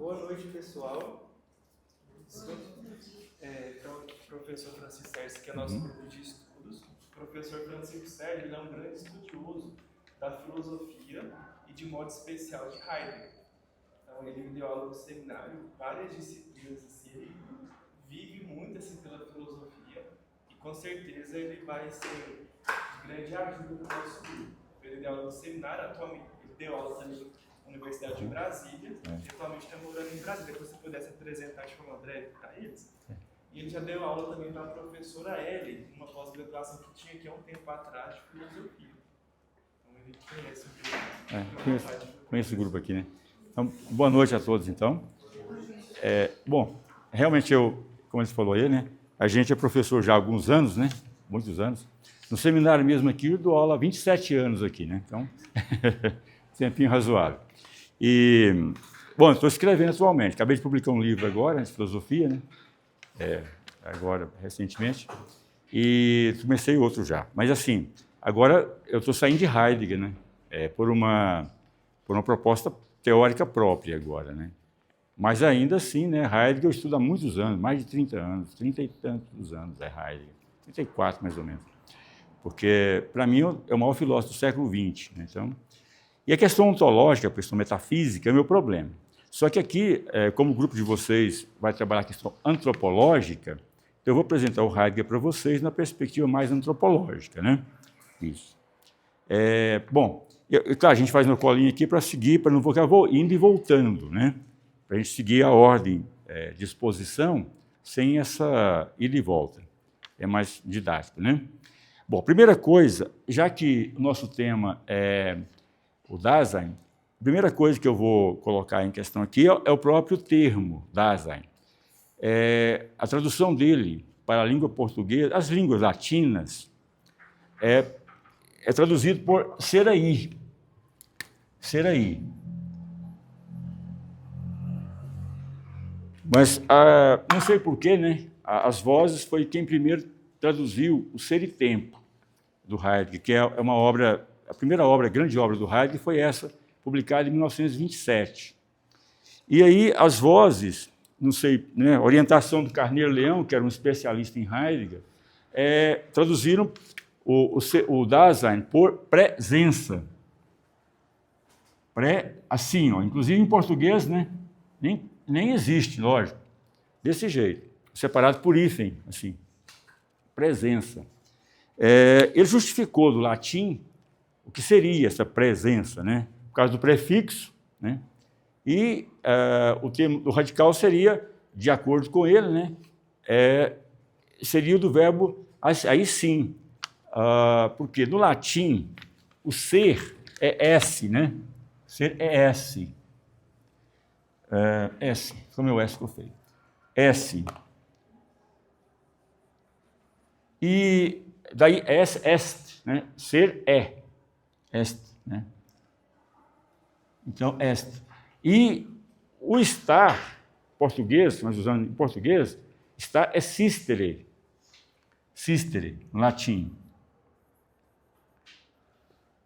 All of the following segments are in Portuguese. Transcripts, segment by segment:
Boa noite, pessoal. Então, o professor Francisco Sérgio, que é nosso grupo de estudos. O professor Francisco Sérgio ele é um grande estudioso da filosofia e, de modo especial, de Heidegger. Então, ele deu aula no seminário, várias disciplinas, assim, ele vive muito assim, pela filosofia e, com certeza, ele vai ser de grande ajuda para o nosso grupo. Ele deu aula no seminário, atualmente, ele deu aula também na Universidade de Brasília, atualmente está morando em Brasília. Se você pudesse apresentar de forma breve para eles. E ele já deu aula também para a professora Ellen, numa pós-graduação que tinha aqui há um tempo atrás de filosofia. Então ele conhece o grupo. Conheço o grupo aqui, né? Então, boa noite a todos, então. Bom, realmente como você falou aí, né? A gente é professor já há alguns anos, né? Muitos anos. No seminário mesmo aqui, eu dou aula há 27 anos aqui, né? Então, tempinho razoável. E, bom, estou escrevendo atualmente. Acabei de publicar um livro agora, de filosofia, né? Agora, recentemente. E comecei outro já. Mas, assim, agora eu estou saindo de Heidegger, né? Por uma proposta teórica própria agora, né? Mas ainda assim, né? Heidegger eu estudo há muitos anos, mais de 30 anos, 30 e tantos anos é Heidegger. 34, mais ou menos. Porque, para mim, é o maior filósofo do século XX. Né? Então, e a questão ontológica, a questão metafísica, é o meu problema. Só que aqui, como o grupo de vocês vai trabalhar a questão antropológica, eu vou apresentar o Heidegger para vocês na perspectiva mais antropológica. Né? Isso. Bom, claro, a gente faz uma colinha aqui para seguir, para não ficar indo e voltando, né? Para a gente seguir a ordem de exposição sem essa ida e volta. É mais didático, né? Bom, primeira coisa, já que o nosso tema é o Dasein, a primeira coisa que eu vou colocar em questão aqui é o próprio termo Dasein. A tradução dele para a língua portuguesa, as línguas latinas, é traduzido por ser aí. Ser aí. Mas, não sei porquê, né? As Vozes foi quem primeiro traduziu o Ser e Tempo, do Heidegger, que é uma obra, a primeira obra, a grande obra do Heidegger foi essa, publicada em 1927. E aí as Vozes, não sei, né, orientação do Carneiro Leão, que era um especialista em Heidegger, traduziram o Dasein por presença. Assim, ó, inclusive em português, né, nem existe, lógico, desse jeito, separado por hífen, assim, presença. Ele justificou do latim o que seria essa presença, né? Por causa do prefixo, né? E o termo do radical seria, de acordo com ele, né? Seria do verbo aí sim, porque no latim o ser é S, né? Ser é S. S, foi o meu S que eu fiz. S. E daí est, né? Ser est, né? Então, est. E o estar, português, nós usamos em português, estar é sistere. Sistere, no latim.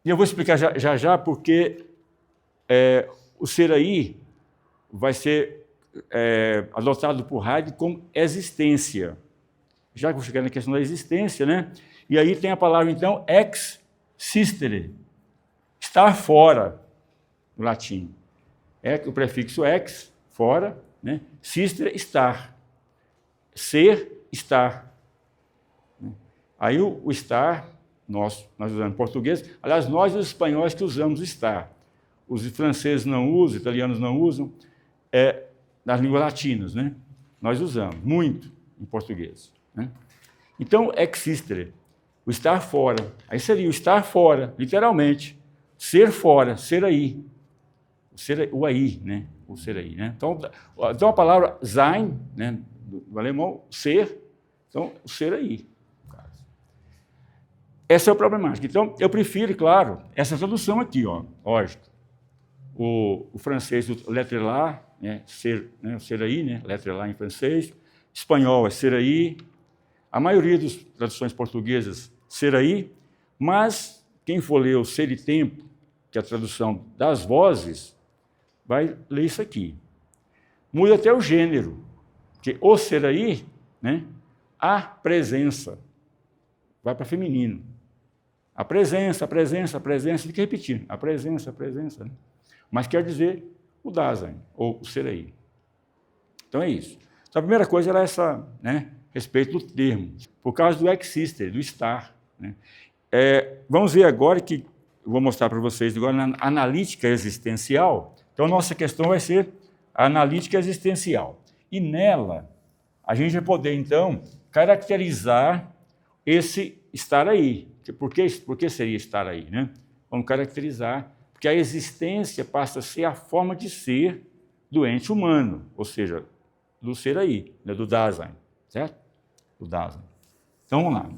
E eu vou explicar já porque o ser aí vai ser adotado por Heidegger como existência. Já que vou chegar na questão da existência, né? E aí tem a palavra, então, ex sistere, estar fora, no latim. O prefixo ex, fora, né? Sistere, estar. Ser, estar. Aí o estar, nós usamos em português, aliás, nós os espanhóis que usamos estar. Os franceses não usam, os italianos não usam, nas línguas latinas, né? Nós usamos muito em português. Né? Então, existere, o estar fora. Aí seria o estar fora, literalmente. Ser fora, ser aí. O aí, né? O ser aí, né? Então a palavra sein, né? Do alemão, ser, então, o ser aí. Essa é a problemática. Então, eu prefiro, claro, essa tradução aqui, ó, lógico. O francês, o lettre là, né? O ser aí, né? Lettre là em francês. Espanhol é ser aí. A maioria das traduções portuguesas, ser aí, mas quem for ler o Ser e Tempo, que é a tradução das Vozes, vai ler isso aqui. muda até o gênero. Porque o ser aí, né, a presença, vai para feminino. A presença, fica repetindo. A presença, né? Mas quer dizer o Dasein, ou o ser aí. Então é isso. Então a primeira coisa era essa, né, respeito do termo, por causa do exister, do estar. Né? Vamos ver agora que, eu vou mostrar para vocês agora na analítica existencial. Então, nossa questão vai ser a analítica existencial. E nela, a gente vai poder, então, caracterizar esse estar aí. Por que seria estar aí? Né? Vamos caracterizar, porque a existência passa a ser a forma de ser do ente humano, ou seja, do ser aí, né, do Dasein, certo? Do Dasein. Então, vamos lá.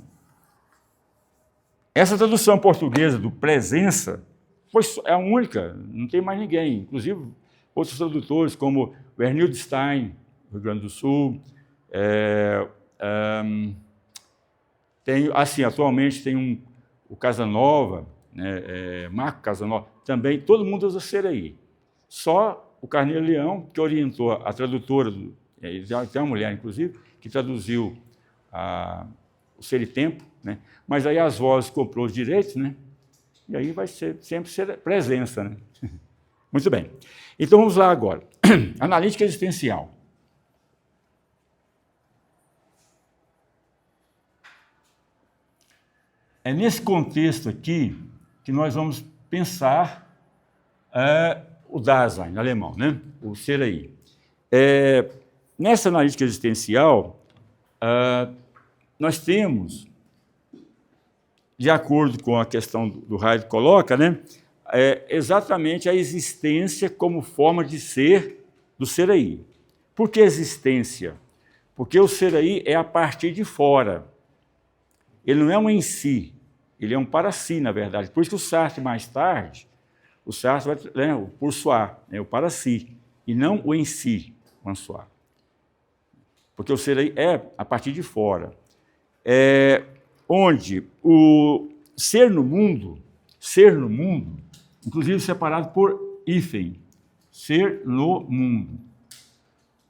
Essa tradução portuguesa do presença é a única, não tem mais ninguém. Inclusive, outros tradutores, como o Ernildo Stein, do Rio Grande do Sul, tem, assim, atualmente tem o Casanova, né, Marco Casanova, também, todo mundo usa ser aí. Só o Carneiro Leão, que orientou a tradutora, tem uma mulher, inclusive, que traduziu o Ser e Tempo, né? Mas aí as vozes comprou os direitos, né? E aí vai sempre ser presença, né? Muito bem. Então vamos lá agora. Analítica existencial. É nesse contexto aqui que nós vamos pensar o Dasein, em alemão, né? O ser aí. Nessa analítica existencial, nós temos, de acordo com a questão do Heidegger coloca, né, exatamente a existência como forma de ser do ser aí. Por que existência? Porque o ser aí é a partir de fora. Ele não é um em si, ele é um para si, na verdade. Por isso que o Sartre, mais tarde, o Sartre vai, né, o pour soi, né, o para si, e não o em si, o en soi. Porque o ser aí é a partir de fora. Onde o ser no mundo, inclusive separado por hífen, ser no mundo.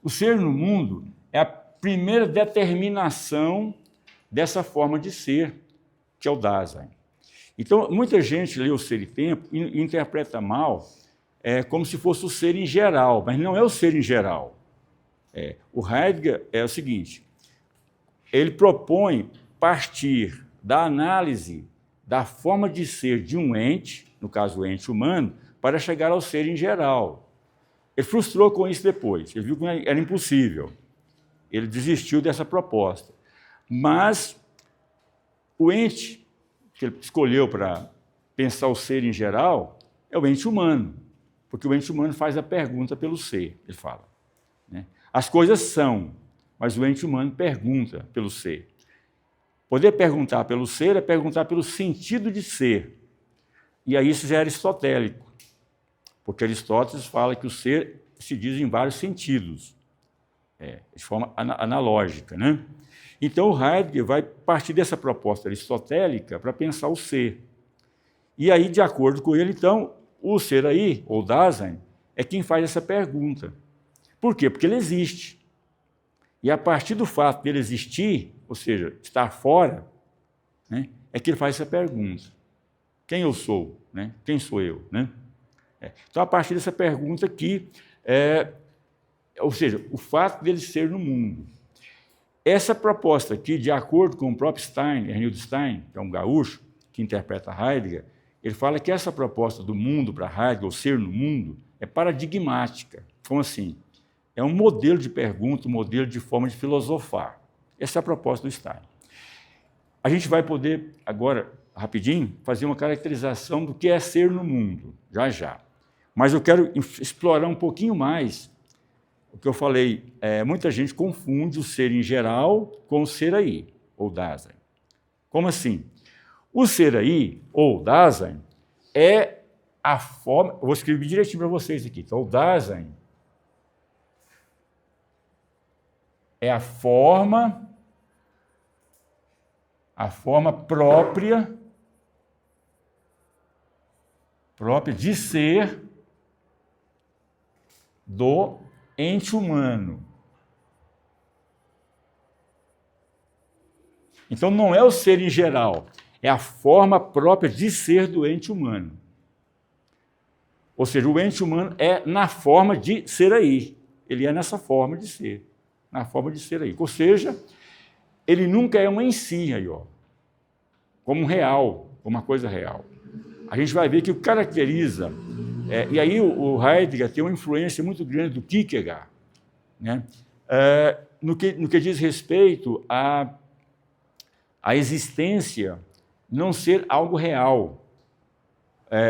O ser no mundo é a primeira determinação dessa forma de ser, que é o Dasein. Então, muita gente lê o Ser e Tempo e interpreta mal, como se fosse o ser em geral, mas não é o ser em geral. O Heidegger é o seguinte, ele propõe partir da análise da forma de ser de um ente, no caso o ente humano, para chegar ao ser em geral. Ele frustrou com isso depois, ele viu que era impossível. Ele desistiu dessa proposta. Mas o ente que ele escolheu para pensar o ser em geral é o ente humano, porque o ente humano faz a pergunta pelo ser, ele fala. Né? As coisas são, mas o ente humano pergunta pelo ser. Poder perguntar pelo ser é perguntar pelo sentido de ser. E aí isso já é aristotélico, porque Aristóteles fala que o ser se diz em vários sentidos, de forma analógica. Né? Então o Heidegger vai partir dessa proposta aristotélica para pensar o ser. E aí, de acordo com ele, então, o ser aí, ou Dasein, é quem faz essa pergunta. Por quê? Porque ele existe. E a partir do fato dele existir, ou seja, estar fora, né, é que ele faz essa pergunta. Quem eu sou? Né? Quem sou eu? Né? Então, a partir dessa pergunta aqui, ou seja, o fato dele ser no mundo. Essa proposta aqui, de acordo com o próprio Stein, Ernildo Stein, que é um gaúcho, que interpreta Heidegger, ele fala que essa proposta do mundo para Heidegger, ou ser no mundo, é paradigmática. Como assim? É um modelo de pergunta, um modelo de forma de filosofar. Essa é a proposta do Stein. A gente vai poder, agora, rapidinho, fazer uma caracterização do que é ser no mundo, já já. Mas eu quero explorar um pouquinho mais o que eu falei. Muita gente confunde o ser em geral com o ser aí, ou Dasein. Como assim? O ser aí, ou Dasein, é a forma... Eu vou escrever direitinho para vocês aqui. Então, o Dasein é a forma própria de ser do ente humano. Então, não é o ser em geral, é a forma própria de ser do ente humano. Ou seja, o ente humano é na forma de ser aí. Ele é nessa forma de ser, na forma de ser aí. Ou seja, ele nunca é um em si, aí, ó, como um real, como uma coisa real. A gente vai ver que o que caracteriza, e aí o Heidegger tem uma influência muito grande do Kierkegaard, né? No que diz respeito à existência não ser algo real.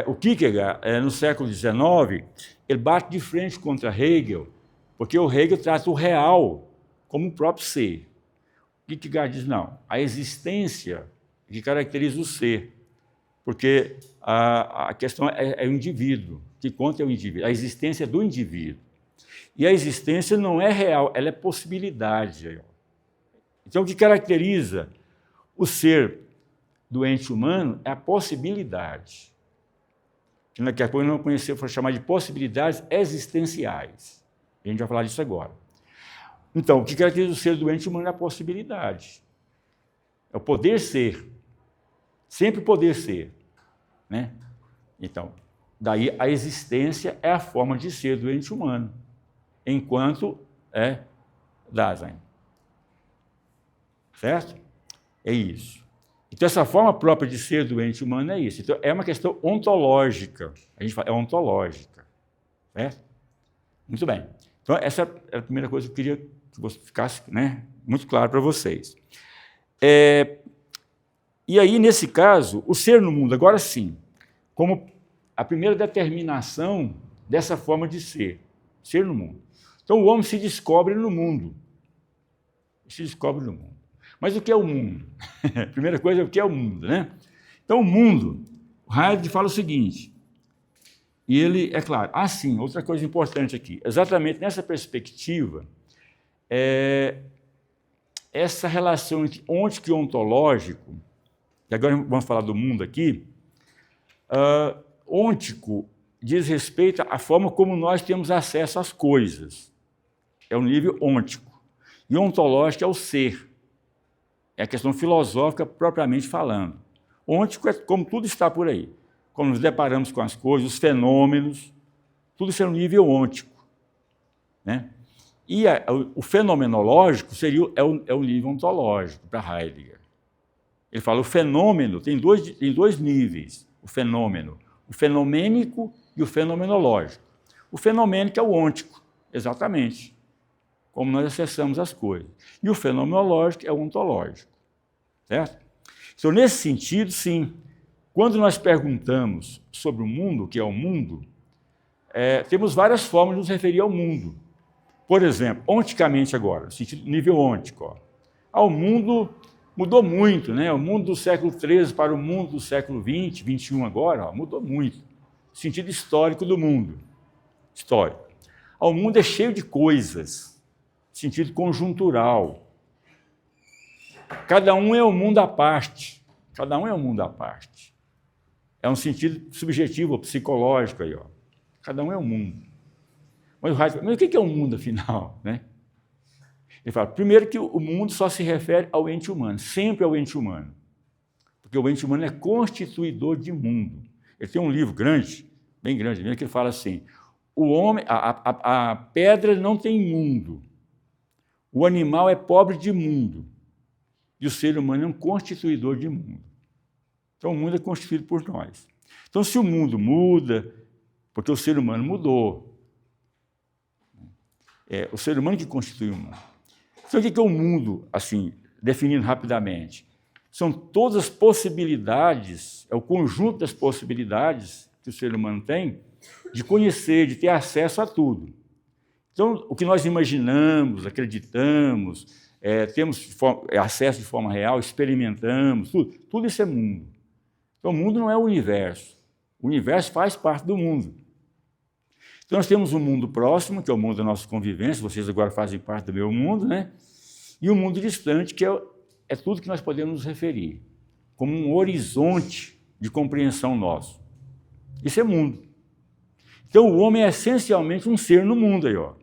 O Kierkegaard, no século XIX, ele bate de frente contra Hegel, porque o Hegel trata o real como o próprio ser. O Kierkegaard diz, não, a existência que caracteriza o ser, porque a questão é o indivíduo, o que conta é o indivíduo, a existência do indivíduo. E a existência não é real, ela é possibilidade. Então, o que caracteriza o ser do ente humano é a possibilidade. Que daqui a pouco nós vamos conhecer, vou chamar de possibilidades existenciais. A gente vai falar disso agora. Então, o que caracteriza o ser do ente humano é a possibilidade. É o poder ser. Sempre poder ser. Né? Então, daí a existência é a forma de ser do ente humano, enquanto é Dasein. Certo? É isso. Então, essa forma própria de ser do ente humano é isso. Então, é uma questão ontológica. A gente fala, é ontológica. Certo? Muito bem. Então, essa é a primeira coisa que eu queria que você ficasse, né, muito claro para vocês. E aí, nesse caso, o ser no mundo, agora sim, como a primeira determinação dessa forma de ser no mundo. Então, o homem se descobre no mundo. Se descobre no mundo. Mas o que é o mundo? A primeira coisa é o que é o mundo, né? Então, o mundo, o Heidegger fala o seguinte, e ele, é claro, sim, outra coisa importante aqui, exatamente nessa perspectiva, essa relação entre ôntico e ontológico, e agora vamos falar do mundo aqui, ôntico diz respeito à forma como nós temos acesso às coisas, é o nível ôntico, e ontológico é o ser, é a questão filosófica propriamente falando. Ôntico é como tudo está por aí. Quando nos deparamos com as coisas, os fenômenos, tudo isso é um nível ôntico. Né? E o fenomenológico é o nível ontológico para Heidegger. Ele fala o fenômeno tem dois níveis, o fenomênico e o fenomenológico. O fenomênico é o ôntico, exatamente, como nós acessamos as coisas. E o fenomenológico é o ontológico. Certo? Então, nesse sentido, sim, quando nós perguntamos sobre o mundo, o que é o mundo, temos várias formas de nos referir ao mundo. Por exemplo, onticamente agora, no sentido nível ôntico, o mundo mudou muito, né? O mundo do século XIII para o mundo do século XX, XXI agora, mudou muito. No sentido histórico do mundo. Histórico. O mundo é cheio de coisas, sentido conjuntural. Cada um é um mundo à parte. Cada um é um mundo à parte. É um sentido subjetivo, psicológico aí, ó. Cada um é um mundo. Mas o que é o mundo, afinal? Né? Ele fala, primeiro que o mundo só se refere ao ente humano, sempre ao ente humano. Porque o ente humano é constituidor de mundo. Ele tem um livro grande, bem grande mesmo, que ele fala assim, o homem, a pedra não tem mundo, o animal é pobre de mundo, e o ser humano é um constituidor de mundo. Então, o mundo é constituído por nós. Então, se o mundo muda, porque o ser humano mudou, é o ser humano que constitui o mundo. Então, o que é o mundo, assim, definindo rapidamente? São todas as possibilidades, é o conjunto das possibilidades que o ser humano tem de conhecer, de ter acesso a tudo. Então, o que nós imaginamos, acreditamos, temos acesso de forma real, experimentamos, tudo isso é mundo. Então, o mundo não é o universo. O universo faz parte do mundo. Então, nós temos um mundo próximo, que é o mundo da nossa convivência, vocês agora fazem parte do meu mundo, né? E um mundo distante, que é tudo que nós podemos nos referir, como um horizonte de compreensão nosso. Isso é mundo. Então, o homem é essencialmente um ser no mundo aí, ó.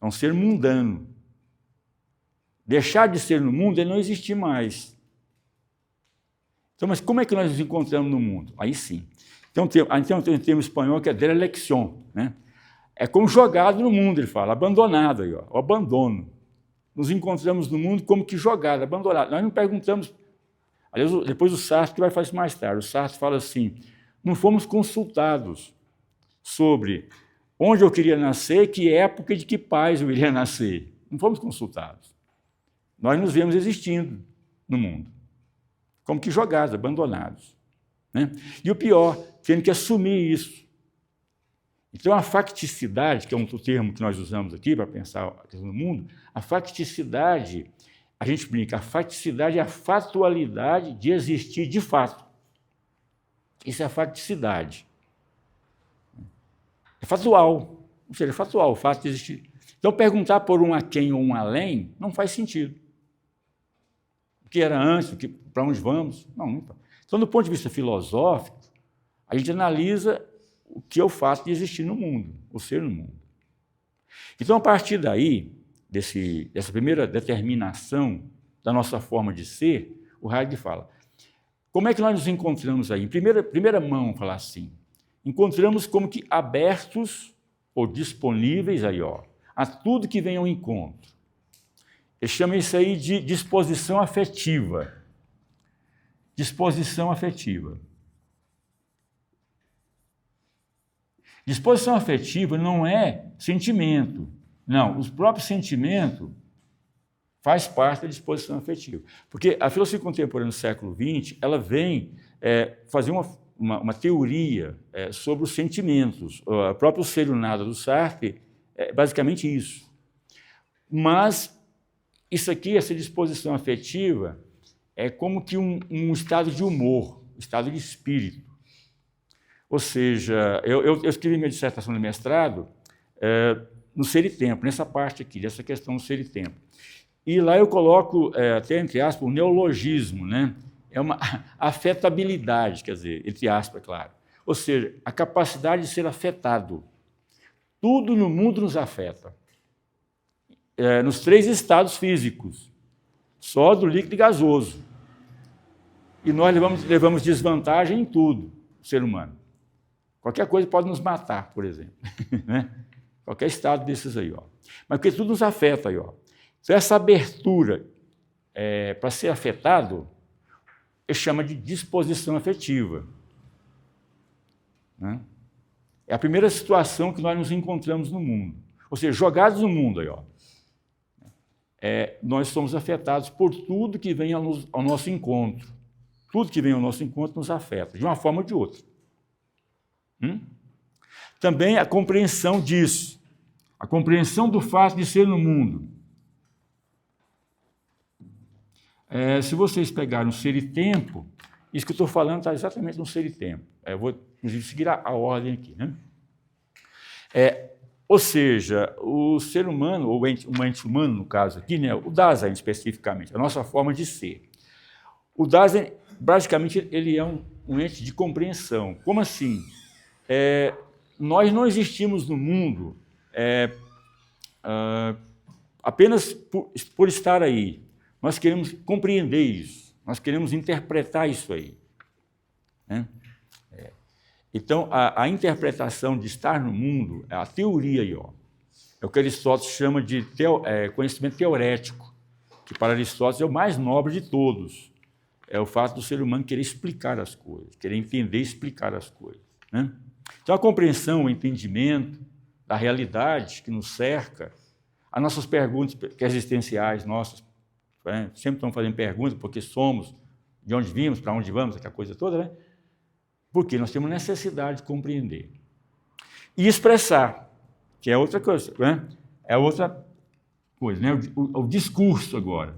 É um ser mundano. Deixar de ser no mundo é não existir mais. Então, mas como é que nós nos encontramos no mundo? Aí sim. Então tem um termo espanhol que é derelição, né? É como jogado no mundo, ele fala, abandonado, aí, ó, o abandono. Nos encontramos no mundo como que jogado, abandonado. Nós não perguntamos. Aliás, depois o Sartre vai fazer isso mais tarde. O Sartre fala assim: não fomos consultados sobre onde eu queria nascer, que época e de que pais eu iria nascer. Não fomos consultados. Nós nos vemos existindo no mundo, como que jogados, abandonados, né? E o pior, tendo que assumir isso. Então, a facticidade, que é um termo que nós usamos aqui para pensar a questão do mundo, a facticidade, a gente brinca, a facticidade é a fatualidade de existir de fato. Isso é a facticidade. É fatual, ou seja, é fatual o fato de existir. Então, perguntar por um aquém ou um além não faz sentido. O que era antes, para onde vamos? Não. Então, do ponto de vista filosófico, a gente analisa o que é o fato de existir no mundo, o ser no mundo. Então, a partir daí, dessa primeira determinação da nossa forma de ser, o Heidegger fala, como é que nós nos encontramos aí? Em primeira mão, falar assim, encontramos como que abertos ou disponíveis aí, ó, a tudo que vem ao encontro. Ele chama isso aí de disposição afetiva. Disposição afetiva. Disposição afetiva não é sentimento. Não, o próprio sentimento faz parte da disposição afetiva. Porque a filosofia contemporânea do século XX, ela vem fazer uma teoria sobre os sentimentos. O próprio Ser e o Nada do Sartre é basicamente isso. Mas isso aqui, essa disposição afetiva, é como que um estado de humor, um estado de espírito. Ou seja, eu escrevi minha dissertação de mestrado no Ser e Tempo, nessa parte aqui, dessa questão do ser e tempo. E lá eu coloco, até entre aspas, um neologismo, né? É uma afetabilidade, quer dizer, entre aspas, claro. Ou seja, a capacidade de ser afetado. Tudo no mundo nos afeta. Nos 3 estados físicos, sólido, líquido e gasoso. E nós levamos desvantagem em tudo, o ser humano. Qualquer coisa pode nos matar, por exemplo. Né? Qualquer estado desses aí, ó. Mas porque tudo nos afeta aí, ó. Então, essa abertura para ser afetado, ele chama de disposição afetiva. Né? É a primeira situação que nós nos encontramos no mundo. Ou seja, jogados no mundo aí, ó. Nós somos afetados por tudo que vem ao nosso encontro. Tudo que vem ao nosso encontro nos afeta, de uma forma ou de outra. Também a compreensão disso, a compreensão do fato de ser no mundo. Se vocês pegarem o Ser e Tempo, isso que eu estou falando está exatamente no Ser e Tempo. Eu vou, inclusive, seguir a ordem aqui. Né? Ou seja, o ser humano, ou um ente humano, no caso aqui, né, o Dasein especificamente, a nossa forma de ser. O Dasein, basicamente, ele é um ente de compreensão. Como assim? Nós não existimos no mundo apenas por estar aí. Nós queremos compreender isso, nós queremos interpretar isso aí. Né? Então, a interpretação de estar no mundo, a teoria aí, ó, é o que Aristóteles chama de conhecimento teorético, que para Aristóteles é o mais nobre de todos. É o fato do ser humano querer explicar as coisas, querer entender e explicar as coisas. Né? Então, a compreensão, o entendimento da realidade que nos cerca, as nossas perguntas existenciais nossas, sempre estão fazendo perguntas, porque somos, de onde vimos, para onde vamos, aquela coisa toda, né? Porque nós temos necessidade de compreender. E expressar, que é outra coisa, né? É outra coisa, né? O discurso agora.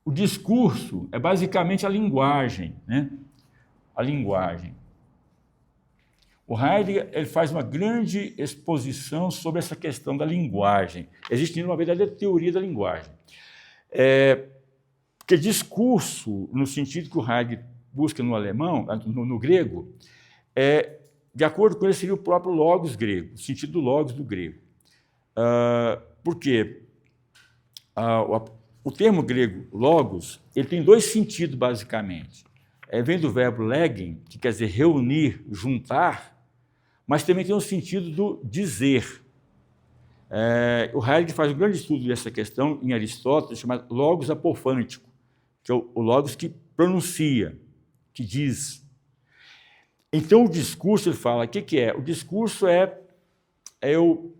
O discurso é basicamente a linguagem, né? A linguagem. O Heidegger ele faz uma grande exposição sobre essa questão da linguagem, existindo uma verdadeira teoria da linguagem. Porque discurso, no sentido que o Heidegger busca no alemão, no grego, de acordo com ele, seria o próprio logos grego, o sentido do logos do grego. Por quê? O termo grego logos, ele tem dois sentidos, basicamente. Vem do verbo legen, que quer dizer reunir, juntar, mas também tem um sentido do dizer. O Heidegger faz um grande estudo dessa questão em Aristóteles, chamado logos apofântico, que é o logos que pronuncia, que diz. Então, o discurso, ele fala, o que é? O discurso é eu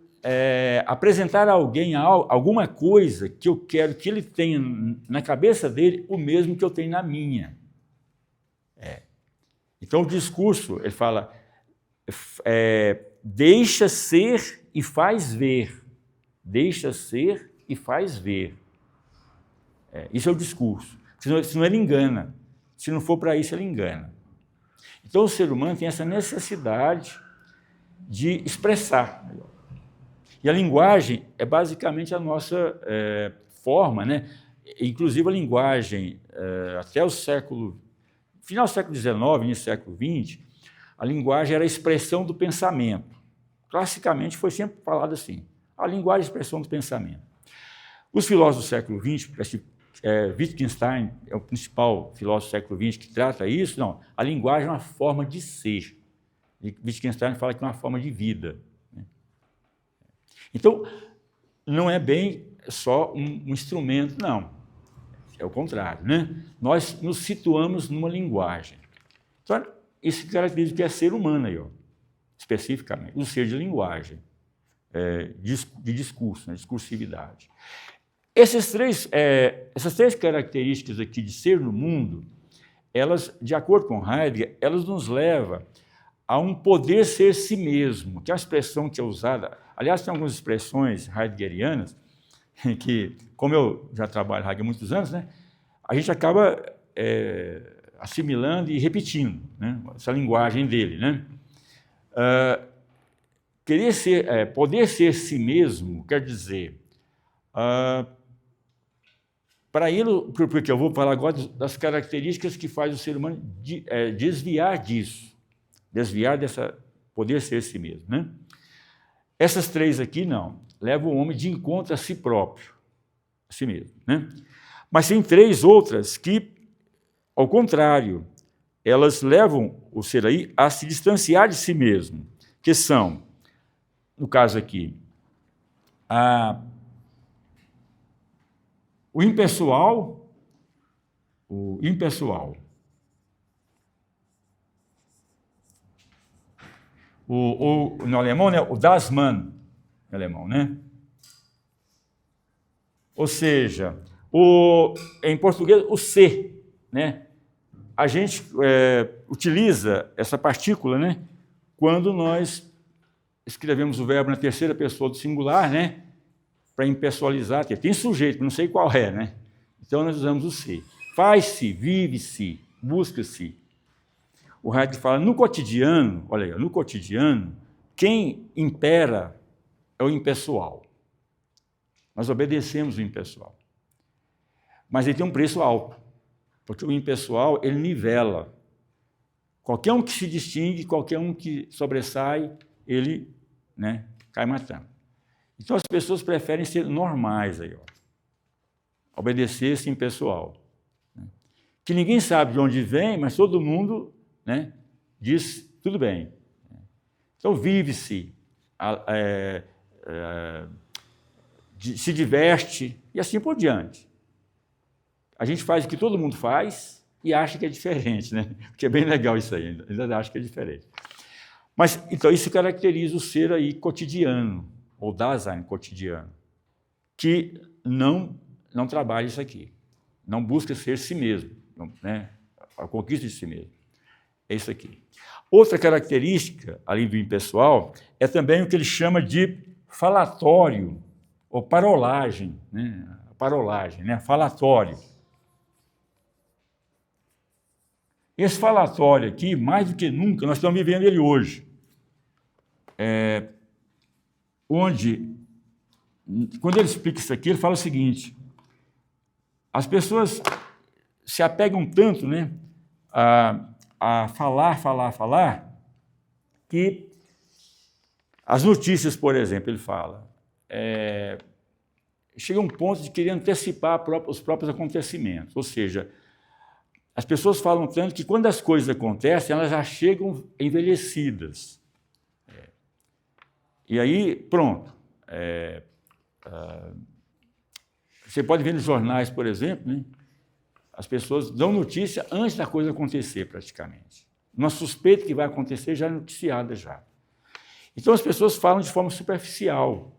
apresentar a alguém alguma coisa que eu quero que ele tenha na cabeça dele o mesmo que eu tenho na minha. Então, o discurso, ele fala, deixa ser e faz ver. Deixa ser e faz ver. Isso é o discurso. Senão ele engana. Se não for para isso, ele engana. Então, o ser humano tem essa necessidade de expressar. E a linguagem é basicamente a nossa forma, né? Inclusive a linguagem, até o final do século XIX, início do século XX, a linguagem era a expressão do pensamento. Classicamente foi sempre falado assim, a linguagem é a expressão do pensamento. Os filósofos do século XX, Wittgenstein é o principal filósofo do século XX que trata isso, não, a linguagem é uma forma de ser. E Wittgenstein fala que é uma forma de vida. Então, não é bem só um instrumento, não. É o contrário, né? Nós nos situamos numa linguagem. Então, isso caracteriza o que é ser humano aí, especificamente, o ser de linguagem, de discurso, né? Discursividade. Essas três características aqui de ser no mundo, elas, de acordo com Heidegger, elas nos levam a um poder ser si mesmo, que é uma expressão que é usada. Aliás, tem algumas expressões heideggerianas que, como eu já trabalho Heidegger há muitos anos, né, a gente acaba assimilando e repetindo, né, essa linguagem dele. Né? Poder ser si mesmo quer dizer, para ele, porque eu vou falar agora das características que faz o ser humano desviar disso, desviar dessa poder ser si mesmo. Né? Essas três aqui, não, levam o homem de encontro a si próprio, a si mesmo. Né? Mas tem três outras que, ao contrário, elas levam o ser aí a se distanciar de si mesmo, que são, no caso aqui, o impessoal, no alemão, né, o das Man, no alemão, né? Ou seja, em português, o ser, né? A gente utiliza essa partícula, né, quando nós escrevemos o verbo na terceira pessoa do singular, né, para impessoalizar, tem sujeito, não sei qual é, né? Então nós usamos o ser. Faz-se, vive-se, busca-se. O Heidegger fala, no cotidiano, olha aí, no cotidiano, quem impera é o impessoal. Nós obedecemos o impessoal. Mas ele tem um preço alto, porque o impessoal, ele nivela. Qualquer um que se distingue, qualquer um que sobressai, ele, né, cai matando. Então, as pessoas preferem ser normais, aí, obedecer esse impessoal. Né? Que ninguém sabe de onde vem, mas todo mundo, né, diz, tudo bem. Então, vive-se, se diverte, e assim por diante. A gente faz o que todo mundo faz e acha que é diferente, né? Porque é bem legal isso aí, ainda acha que é diferente. Mas, então, isso caracteriza o ser aí cotidiano, ou Dasein cotidiano, que não trabalha isso aqui, não busca ser si mesmo, né? A conquista de si mesmo. É isso aqui. Outra característica, além do impessoal, é também o que ele chama de falatório, ou parolagem, né? Parolagem, né? Falatório. Esse falatório aqui, mais do que nunca, nós estamos vivendo ele hoje. Onde, quando ele explica isso aqui, ele fala o seguinte, as pessoas se apegam tanto, né, a falar, que as notícias, por exemplo, ele fala, chega a um ponto de querer antecipar os próprios acontecimentos. Ou seja, as pessoas falam tanto que quando as coisas acontecem, elas já chegam envelhecidas. E aí, pronto. Você pode ver nos jornais, por exemplo, né? As pessoas dão notícia antes da coisa acontecer, praticamente. Uma suspeita que vai acontecer já é noticiada já. Então, as pessoas falam de forma superficial.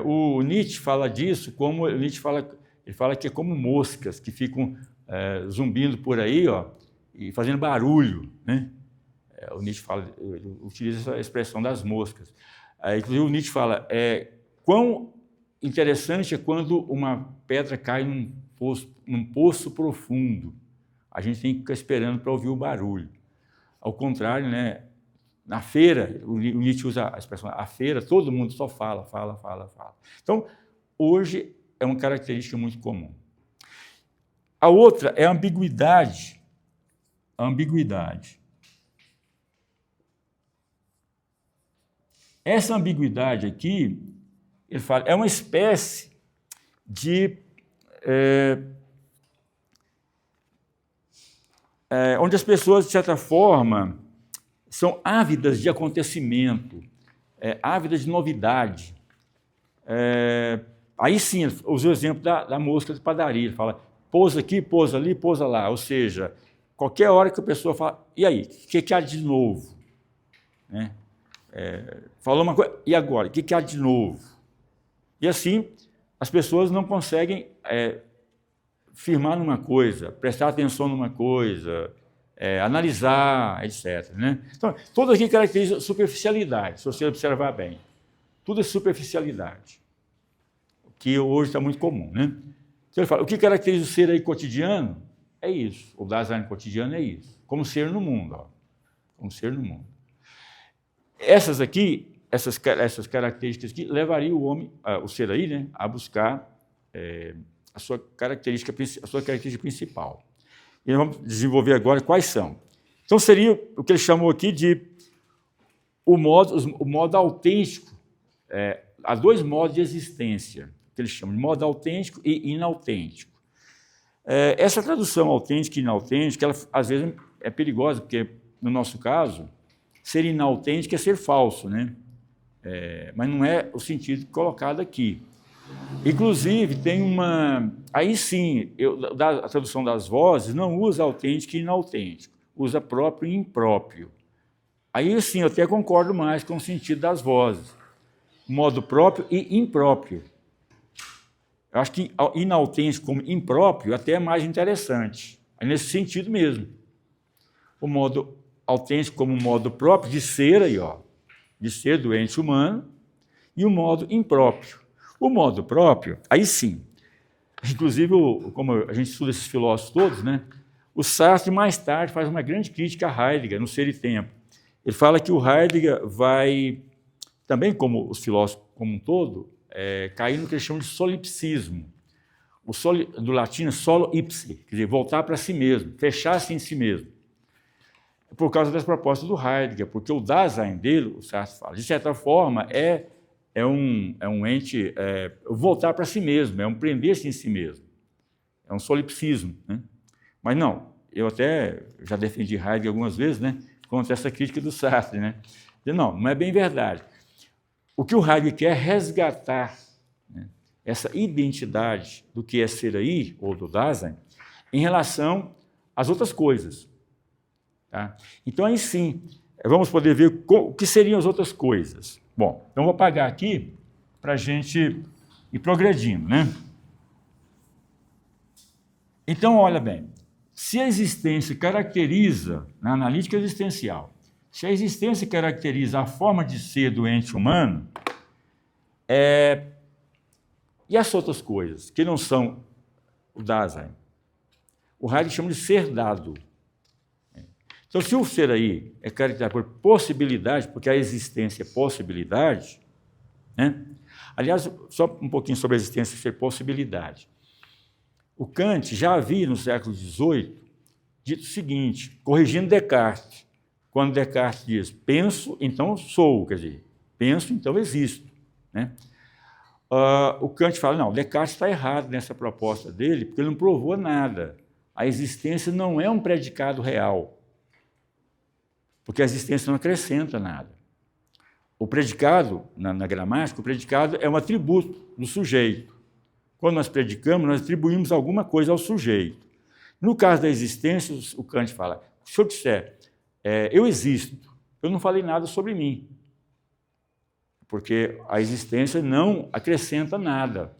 O Nietzsche fala disso, como ele fala que é como moscas que ficam zumbindo por aí, ó, e fazendo barulho, né? O Nietzsche ele utiliza essa expressão das moscas. Inclusive, o Nietzsche fala quão interessante é quando uma pedra cai num poço profundo. A gente tem que ficar esperando para ouvir o barulho. Ao contrário, né? Na feira, o Nietzsche usa a expressão, a feira, todo mundo só fala. Então, hoje é uma característica muito comum. A outra é a ambiguidade. A ambiguidade. Essa ambiguidade aqui, ele fala, é uma espécie de... onde as pessoas, de certa forma, são ávidas de acontecimento, ávidas de novidade. Aí sim, usei o exemplo da mosca de padaria. Ele fala, pousa aqui, pousa ali, pousa lá. Ou seja, qualquer hora que a pessoa fala, e aí, o que há de novo? Né? Falou uma coisa, e agora? O que há de novo? E assim, as pessoas não conseguem firmar numa coisa, prestar atenção numa coisa, analisar, etc. Né? Então, tudo aqui caracteriza superficialidade, se você observar bem. Tudo é superficialidade, que hoje está muito comum. Né? Então, ele fala, o que caracteriza o ser aí cotidiano é isso. O Dasein cotidiano é isso. Como ser no mundo. Ó. Como ser no mundo. Essas características aqui levariam o homem, o ser aí, né, a buscar a sua característica principal. E nós vamos desenvolver agora quais são. Então, seria o que ele chamou aqui de o modo autêntico. Há dois modos de existência, que ele chama de modo autêntico e inautêntico. Essa tradução autêntica e inautêntica, ela, às vezes, é perigosa, porque, no nosso caso, ser inautêntico é ser falso, né? Mas não é o sentido colocado aqui. Inclusive, tem uma... Aí sim, a tradução das vozes não usa autêntico e inautêntico, usa próprio e impróprio. Aí sim, eu até concordo mais com o sentido das vozes. Modo próprio e impróprio. Eu acho que inautêntico como impróprio até é mais interessante. É nesse sentido mesmo. O modo autêntico como modo próprio de ser, aí, ó, de ser do ente humano, e o modo impróprio. O modo próprio, aí sim. Inclusive, como a gente estuda esses filósofos todos, né, o Sartre, mais tarde, faz uma grande crítica a Heidegger, no Ser e Tempo. Ele fala que o Heidegger vai, também como os filósofos como um todo, cair no que eles chamam de solipsismo. Do latim, solo ipse, quer dizer, voltar para si mesmo, fechar-se em si mesmo. Por causa das propostas do Heidegger, porque o Dasein dele, o Sartre fala, de certa forma, é um ente voltar para si mesmo, é um prender-se em si mesmo. É um solipsismo. Né? Mas não, eu até já defendi Heidegger algumas vezes, né, contra essa crítica do Sartre. Né? Não é bem verdade. O que o Heidegger quer é resgatar, né, essa identidade do que é ser aí, ou do Dasein, em relação às outras coisas. Tá? Então, aí sim, vamos poder ver o que seriam as outras coisas. Bom, então vou apagar aqui para a gente ir progredindo. Né? Então, olha bem, se a existência caracteriza, na analítica existencial, se a existência caracteriza a forma de ser do ente humano, e as outras coisas, que não são o Dasein? O Heidegger chama de ser dado. Então, se o ser aí é caracterizado por possibilidade, porque a existência é possibilidade, né? Aliás, só um pouquinho sobre a existência ser possibilidade. O Kant já havia, no século XVIII, dito o seguinte, corrigindo Descartes, quando Descartes diz, penso, então sou, quer dizer, penso, então existo. Né? o Kant fala, não, Descartes está errado nessa proposta dele, porque ele não provou nada. A existência não é um predicado real, porque a existência não acrescenta nada. O predicado, na gramática, o predicado é um atributo do sujeito. Quando nós predicamos, nós atribuímos alguma coisa ao sujeito. No caso da existência, o Kant fala, se eu disser, eu existo, eu não falei nada sobre mim, porque a existência não acrescenta nada.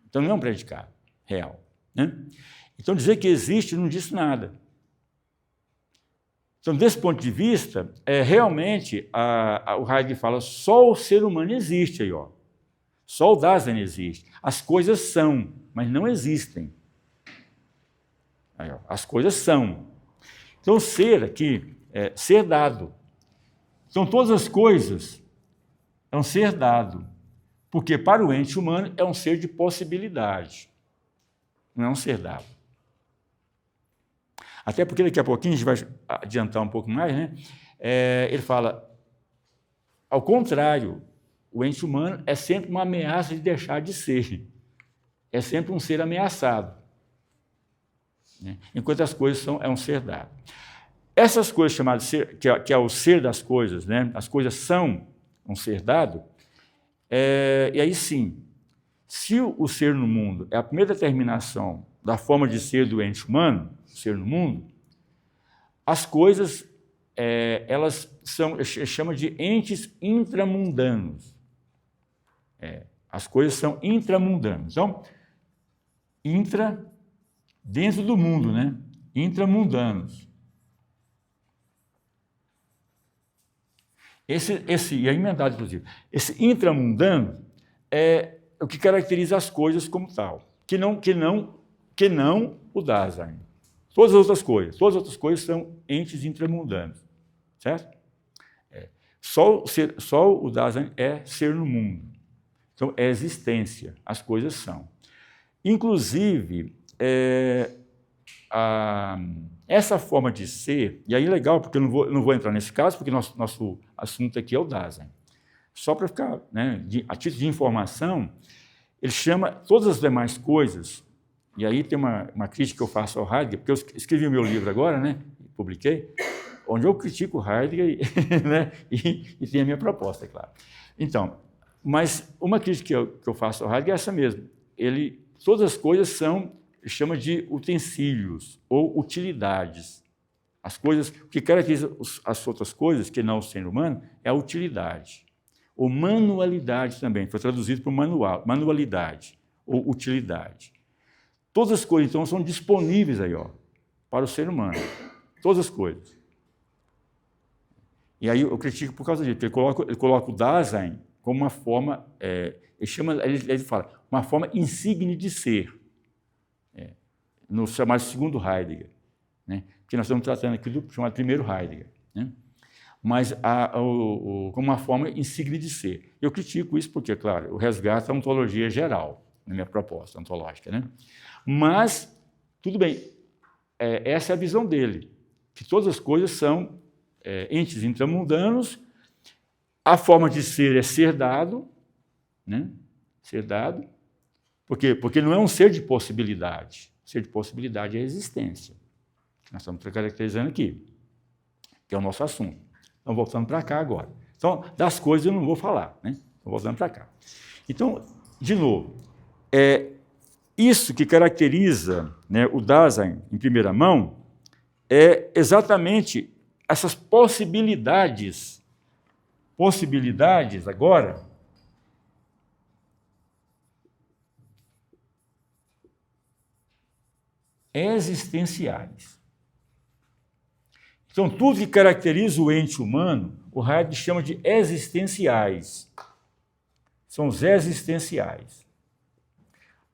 Então, não é um predicado real, né? Então, dizer que existe não diz nada. Então, desse ponto de vista, realmente, o Heidegger fala, só o ser humano existe aí, ó. Só o Dasein existe. As coisas são, mas não existem. Aí, ó, as coisas são. Então, ser aqui é ser dado. Então, todas as coisas é um ser dado, porque para o ente humano é um ser de possibilidade, não é um ser dado. Até porque daqui a pouquinho a gente vai adiantar um pouco mais, né? Ele fala, ao contrário, o ente humano é sempre uma ameaça de deixar de ser, é sempre um ser ameaçado, né? Enquanto as coisas é um ser dado. Essas coisas chamadas ser, que é o ser das coisas, né? As coisas são um ser dado, e aí sim, se o ser no mundo é a primeira determinação da forma de ser do ente humano, ser no mundo, as coisas, elas chama de entes intramundanos. As coisas são intramundanas. Então, dentro do mundo, né? Intramundanos. E é emendado, inclusive. Esse intramundano é o que caracteriza as coisas como tal, que não o Dasein. Todas as outras coisas são entes intramundanos, certo? Só o Dasein é ser no mundo. Então, é existência, as coisas são. Inclusive, essa forma de ser, e aí legal, porque eu não vou entrar nesse caso, porque nosso assunto aqui é o Dasein. Só para ficar, né, a título de informação, ele chama todas as demais coisas, e aí tem uma crítica que eu faço ao Heidegger, porque eu escrevi o meu livro agora, né, publiquei, onde eu critico o Heidegger né, e tem a minha proposta, é claro. Então, mas uma crítica que eu faço ao Heidegger é essa mesmo. Todas as coisas ele chama de utensílios ou utilidades. As coisas, o que caracteriza as outras coisas, que não o ser humano, é a utilidade. Ou manualidade também, foi traduzido por manualidade ou utilidade. Todas as coisas, então, são disponíveis aí, ó, para o ser humano. Todas as coisas. E aí eu critico por causa disso, porque ele coloca o Dasein como uma forma, ele fala, uma forma insigne de ser, no chamado segundo Heidegger, né? Que nós estamos tratando aqui do chamado primeiro Heidegger, né? Mas como uma forma insigne de ser. Eu critico isso porque, claro, eu resgato a ontologia geral, na minha proposta ontológica, né? Mas, tudo bem, essa é a visão dele, que todas as coisas são entes intramundanos, a forma de ser é ser dado, né? Ser dado, porque não é um ser de possibilidade. Ser de possibilidade é a existência, que nós estamos caracterizando aqui, que é o nosso assunto. Então, voltando para cá agora. Então, das coisas eu não vou falar, né? Então, voltando para cá. Então, de novo, isso que caracteriza, né, o Dasein em primeira mão é exatamente essas possibilidades. Possibilidades, agora, existenciais. Então, tudo que caracteriza o ente humano, o Heidegger chama de existenciais. São os existenciais.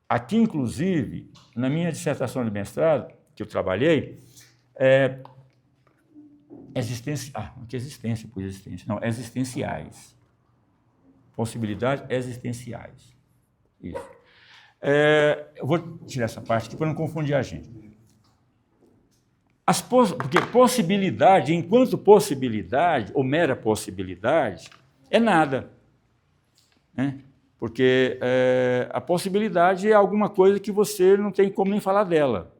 Aqui, inclusive, na minha dissertação de mestrado, que eu trabalhei, que existência por existência? Não, existenciais. Possibilidades existenciais. Isso. Eu vou tirar essa parte aqui para não confundir a gente. Porque possibilidade, enquanto possibilidade, ou mera possibilidade, é nada. Né? Porque a possibilidade é alguma coisa que você não tem como nem falar dela.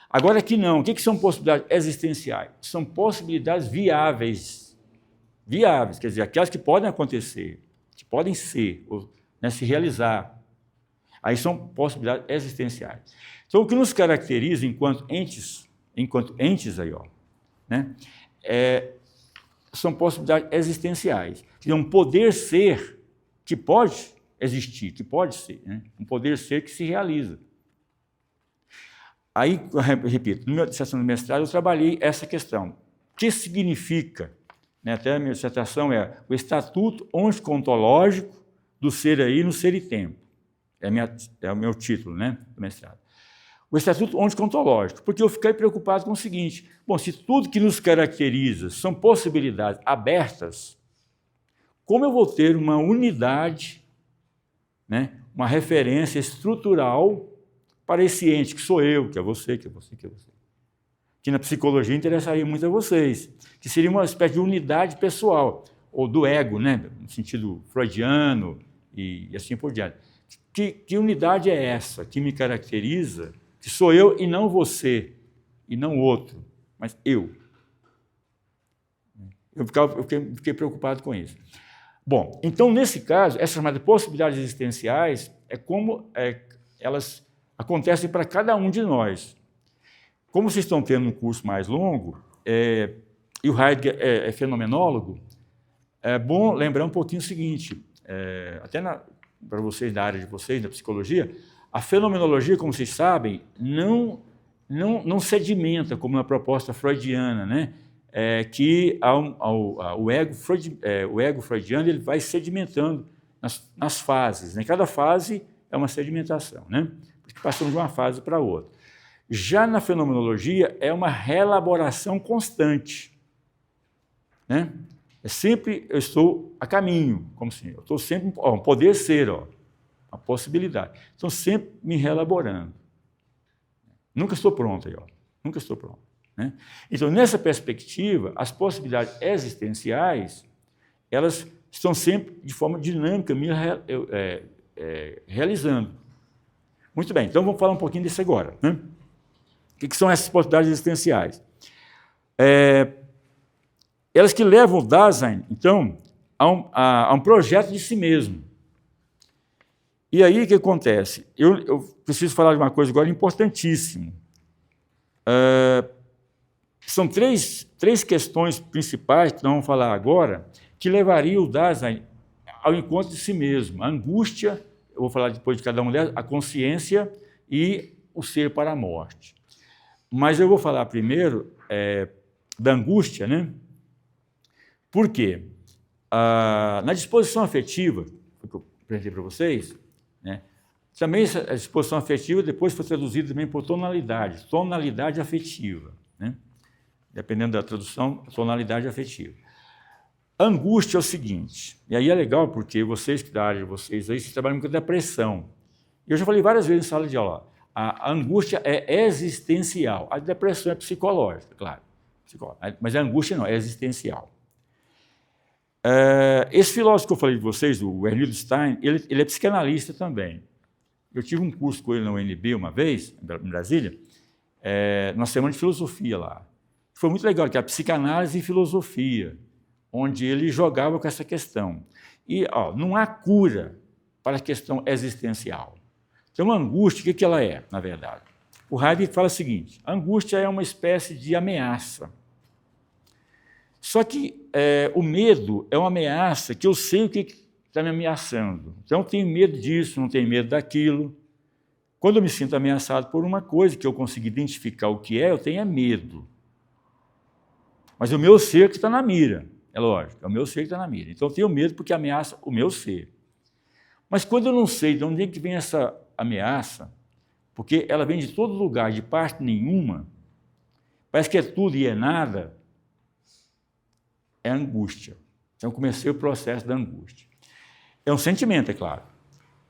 Agora aqui não. O que são possibilidades existenciais? São possibilidades viáveis. Viáveis, quer dizer, aquelas que podem acontecer, que podem ser, ou, né, se realizar. Aí são possibilidades existenciais. Então, o que nos caracteriza enquanto entes aí, ó, né, são possibilidades existenciais. Que é um poder ser que pode existir, que pode ser, né? Um poder ser que se realiza. Aí, repito, na minha dissertação de mestrado eu trabalhei essa questão. O que significa, né, até a minha dissertação é o estatuto ontológico do ser aí no ser e tempo. É o meu título, né, do mestrado. O estatuto ontológico, porque eu fiquei preocupado com o seguinte: bom, se tudo que nos caracteriza são possibilidades abertas, como eu vou ter uma unidade, né, uma referência estrutural para esse ente que sou eu, que é você, que é você, que é você? Que na psicologia interessaria muito a vocês, que seria uma espécie de unidade pessoal, ou do ego, né, no sentido freudiano e assim por diante. Que unidade é essa que me caracteriza, que sou eu e não você, e não outro, mas eu? Eu fiquei preocupado com isso. Bom, então, nesse caso, essas chamadas possibilidades existenciais é como elas acontecem para cada um de nós. Como vocês estão tendo um curso mais longo, e o Heidegger é fenomenólogo, é bom lembrar um pouquinho o seguinte, até para vocês da área de vocês, da psicologia, a fenomenologia, como vocês sabem, não sedimenta, como na proposta freudiana, né? Que o ego freudiano ele vai sedimentando nas fases. Né? Cada fase é uma sedimentação, né? Porque passamos de uma fase para outra. Já na fenomenologia, é uma reelaboração constante. Né? Sempre eu estou a caminho, como assim, eu estou sempre, um poder ser, uma possibilidade. Estou sempre me reelaborando. Nunca estou pronto aí, nunca estou pronto. Né? Então, nessa perspectiva, as possibilidades existenciais, elas estão sempre de forma dinâmica me realizando. Muito bem, então vamos falar um pouquinho disso agora. Né? O que são essas possibilidades existenciais? Elas que levam o Dasein, então, a um projeto de si mesmo. E aí o que acontece? Eu preciso falar de uma coisa agora importantíssima. São três questões principais, que nós vamos falar agora, que levariam o Dasein ao encontro de si mesmo. A angústia, eu vou falar depois de cada uma delas, a consciência e o ser para a morte. Mas eu vou falar primeiro da angústia, né? Por quê? Na disposição afetiva, que eu apresentei para vocês, né? Também essa disposição afetiva depois foi traduzida também por tonalidade afetiva, né? Dependendo da tradução, tonalidade afetiva. A angústia é o seguinte, e aí é legal porque vocês que da área de vocês aí, vocês trabalham com depressão. Eu já falei várias vezes em sala de aula, a angústia é existencial, a depressão é psicológica, claro, mas a angústia não, é existencial. Esse filósofo que eu falei de vocês, o Ernildo Stein, ele é psicanalista também. Eu tive um curso com ele na UNB uma vez, em Brasília, numa semana de filosofia lá. Foi muito legal, que era psicanálise e filosofia, onde ele jogava com essa questão. E não há cura para a questão existencial. Então, a angústia, o que ela é, na verdade? O Heidegger fala o seguinte, a angústia é uma espécie de ameaça. Só que o medo é uma ameaça que eu sei o que está me ameaçando. Então, eu tenho medo disso, não tenho medo daquilo. Quando eu me sinto ameaçado por uma coisa que eu consigo identificar o que eu tenho medo. Mas o meu ser que está na mira, é lógico, é o meu ser que está na mira. Então, eu tenho medo porque ameaça o meu ser. Mas quando eu não sei de onde é que vem essa ameaça, porque ela vem de todo lugar, de parte nenhuma, parece que é tudo e é nada, é angústia. Então, eu comecei o processo da angústia. É um sentimento, é claro.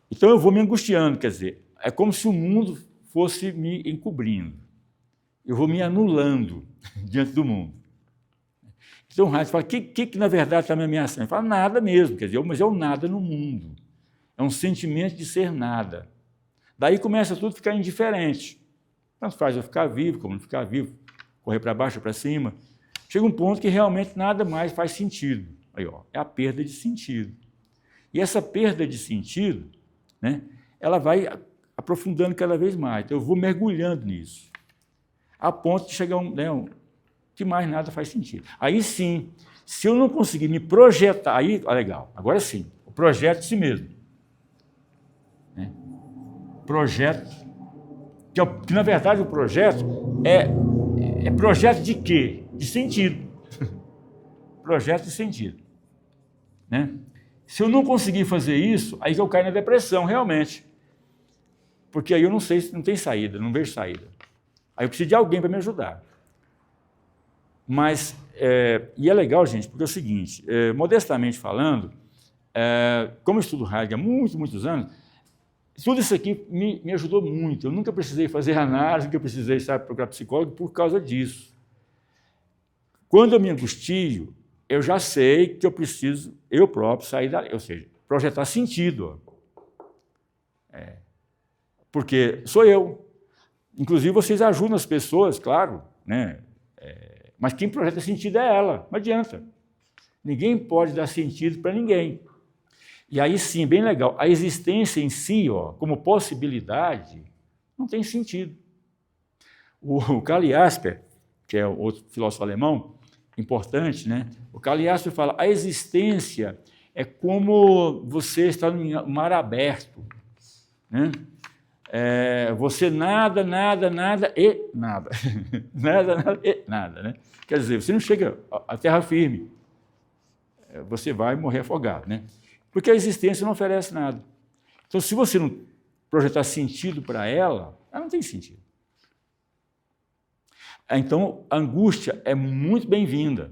Então, eu vou me angustiando, quer dizer, é como se o mundo fosse me encobrindo. Eu vou me anulando diante do mundo. Então, o Heidegger fala, o que na verdade está me ameaçando? Ele fala, nada mesmo, quer dizer, mas é o nada no mundo. É um sentimento de ser nada. Daí começa tudo a ficar indiferente. Tanto faz eu ficar vivo, como não ficar vivo, correr para baixo ou para cima. Chega um ponto que realmente nada mais faz sentido. Aí, ó, é a perda de sentido. E essa perda de sentido, né, ela vai aprofundando cada vez mais. Então, eu vou mergulhando nisso, a ponto de chegar que mais nada faz sentido. Aí sim, se eu não conseguir me projetar, aí, ó, legal, agora sim, o projeto de si mesmo. Né? Projeto, que na verdade o projeto é projeto de quê? De sentido. Projeto de sentido. Né? Se eu não conseguir fazer isso, aí que eu caio na depressão, realmente. Porque aí eu não sei, não tem saída, não vejo saída. Aí eu preciso de alguém para me ajudar. Mas, e é legal, gente, porque é o seguinte, modestamente falando, como eu estudo Heidegger há muitos anos, tudo isso aqui me ajudou muito. Eu nunca precisei fazer análise, nunca precisei, procurar psicólogo por causa disso. Quando eu me angustio, eu já sei que eu preciso, eu próprio, sair dali, ou seja, projetar sentido. Porque sou eu. Inclusive, vocês ajudam as pessoas, claro, né? Mas quem projeta sentido é ela, não adianta. Ninguém pode dar sentido para ninguém. E aí sim, bem legal, a existência em si, ó, como possibilidade, não tem sentido. O Karl Jasper, que é outro filósofo alemão, importante, né? O Karl Jasper fala, a existência é como você está no mar aberto, né? Você nada e nada. Nada e nada, né? Quer dizer, você não chega à terra firme. Você vai morrer afogado, né? Porque a existência não oferece nada. Então, se você não projetar sentido para ela não tem sentido. Então, a angústia é muito bem-vinda,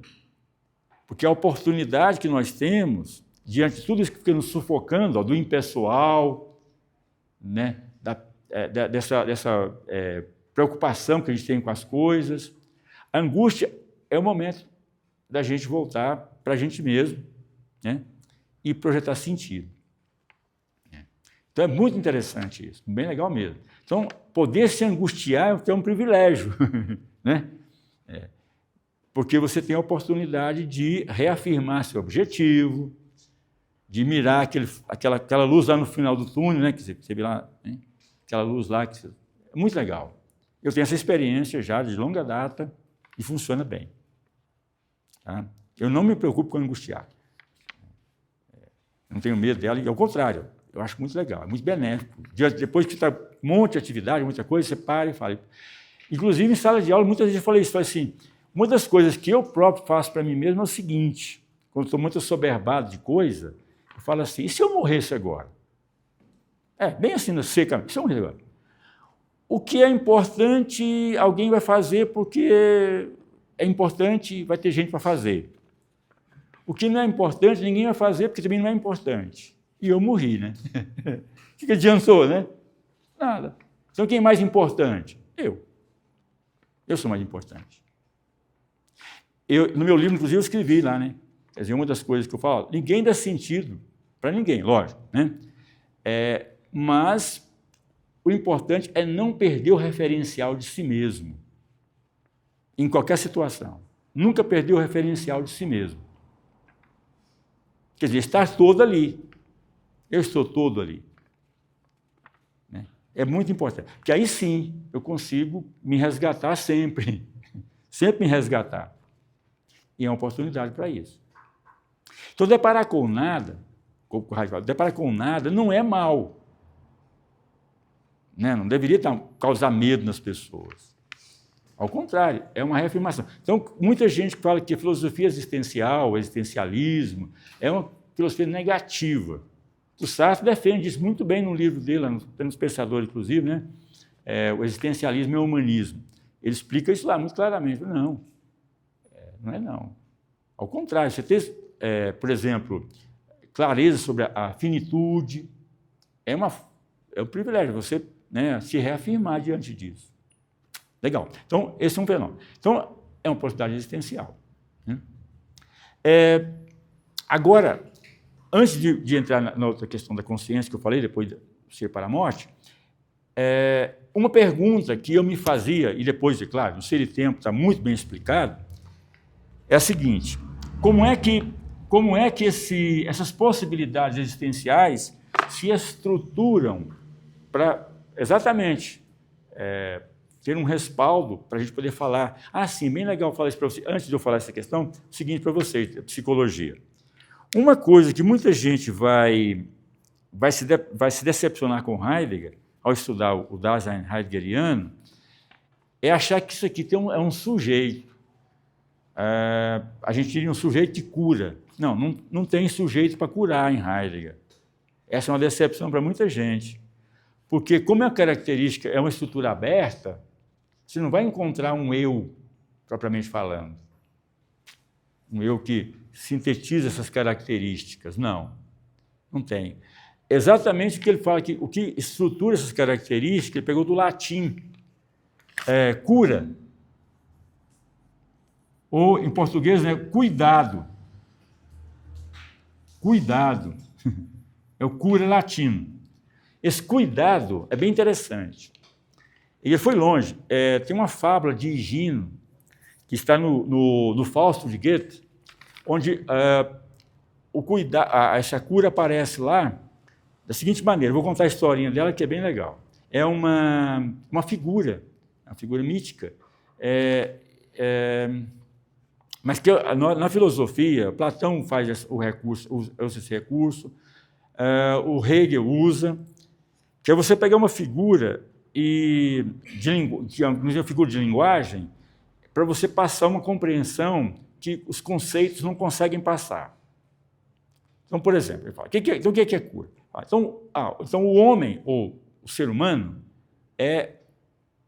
porque a oportunidade que nós temos, diante de tudo isso que fica nos sufocando, ó, do impessoal, né, dessa preocupação que a gente tem com as coisas, a angústia é o momento da gente voltar para a gente mesmo, né, e projetar sentido. Então é muito interessante isso, bem legal mesmo. Então, poder se angustiar é um privilégio, né? Porque você tem a oportunidade de reafirmar seu objetivo, de mirar aquela luz lá no final do túnel, né? Que você vê lá, né? Aquela luz lá, é muito legal. Eu tenho essa experiência já de longa data e funciona bem. Tá? Eu não me preocupo com angustiar. Não tenho medo dela, e ao contrário, eu acho muito legal, é muito benéfico. Depois que está um monte de atividade, muita coisa, você para e fala. Inclusive, em sala de aula, muitas vezes eu falei isso, assim, uma das coisas que eu próprio faço para mim mesmo é o seguinte, quando estou muito assoberbado de coisa, eu falo assim, e se eu morresse agora? Bem assim, seca, se eu morresse agora? O que é importante, alguém vai fazer porque é importante, vai ter gente para fazer. O que não é importante, ninguém vai fazer porque também não é importante. E eu morri, né? O que adiantou, né? Nada. Então, quem é mais importante? Eu. Eu sou mais importante. No meu livro, inclusive, eu escrevi lá, né? Quer dizer, uma das coisas que eu falo, ninguém dá sentido para ninguém, lógico, né? Mas o importante é não perder o referencial de si mesmo, em qualquer situação. Nunca perder o referencial de si mesmo. Quer dizer, estar todo ali. Eu estou todo ali. Né? É muito importante. Porque aí sim eu consigo me resgatar sempre. Sempre me resgatar. E é uma oportunidade para isso. Então, deparar com nada, deparar com nada não é mal. Né? Não deveria causar medo nas pessoas. Ao contrário, é uma reafirmação. Então, muita gente fala que a filosofia existencial, o existencialismo, é uma filosofia negativa. O Sartre defende isso muito bem no livro dele, nos Pensadores, inclusive, né? O existencialismo e o humanismo. Ele explica isso lá muito claramente. Não, não é não. Ao contrário, você ter, por exemplo, clareza sobre a finitude, é um privilégio você, né, se reafirmar diante disso. Legal. Então, esse é um fenômeno. Então, é uma possibilidade existencial. Né? Agora, antes de entrar na outra questão da consciência que eu falei, depois do ser para a morte, uma pergunta que eu me fazia, e depois, é claro, no Ser e Tempo está muito bem explicado, é a seguinte: como é que essas possibilidades existenciais se estruturam para exatamente ter um respaldo para a gente poder falar. Sim, bem legal falar isso para você. Antes de eu falar essa questão, o seguinte para vocês, psicologia. Uma coisa que muita gente vai se decepcionar com Heidegger, ao estudar o Dasein heideggeriano, é achar que isso aqui é um sujeito. A gente diria um sujeito de cura. Não tem sujeito para curar em Heidegger. Essa é uma decepção para muita gente. Porque, como a característica é uma estrutura aberta, você não vai encontrar um eu, propriamente falando. Um eu que sintetiza essas características. Não tem. Exatamente o que ele fala, que o que estrutura essas características, ele pegou do latim, cura. Ou, em português, né, cuidado. Cuidado. É o cura latino. Esse cuidado é bem interessante. E ele foi longe. Tem uma fábula de Higino, que está no Fausto de Goethe, onde essa cura aparece lá da seguinte maneira. Eu vou contar a historinha dela, que é bem legal. É uma figura mítica, mas que na filosofia, Platão faz usa esse recurso, o Hegel usa, que é você pegar uma figura uma figura de linguagem, para você passar uma compreensão que os conceitos não conseguem passar. Então, por exemplo, ele fala, o que é cura? Então, o homem, ou o ser humano, é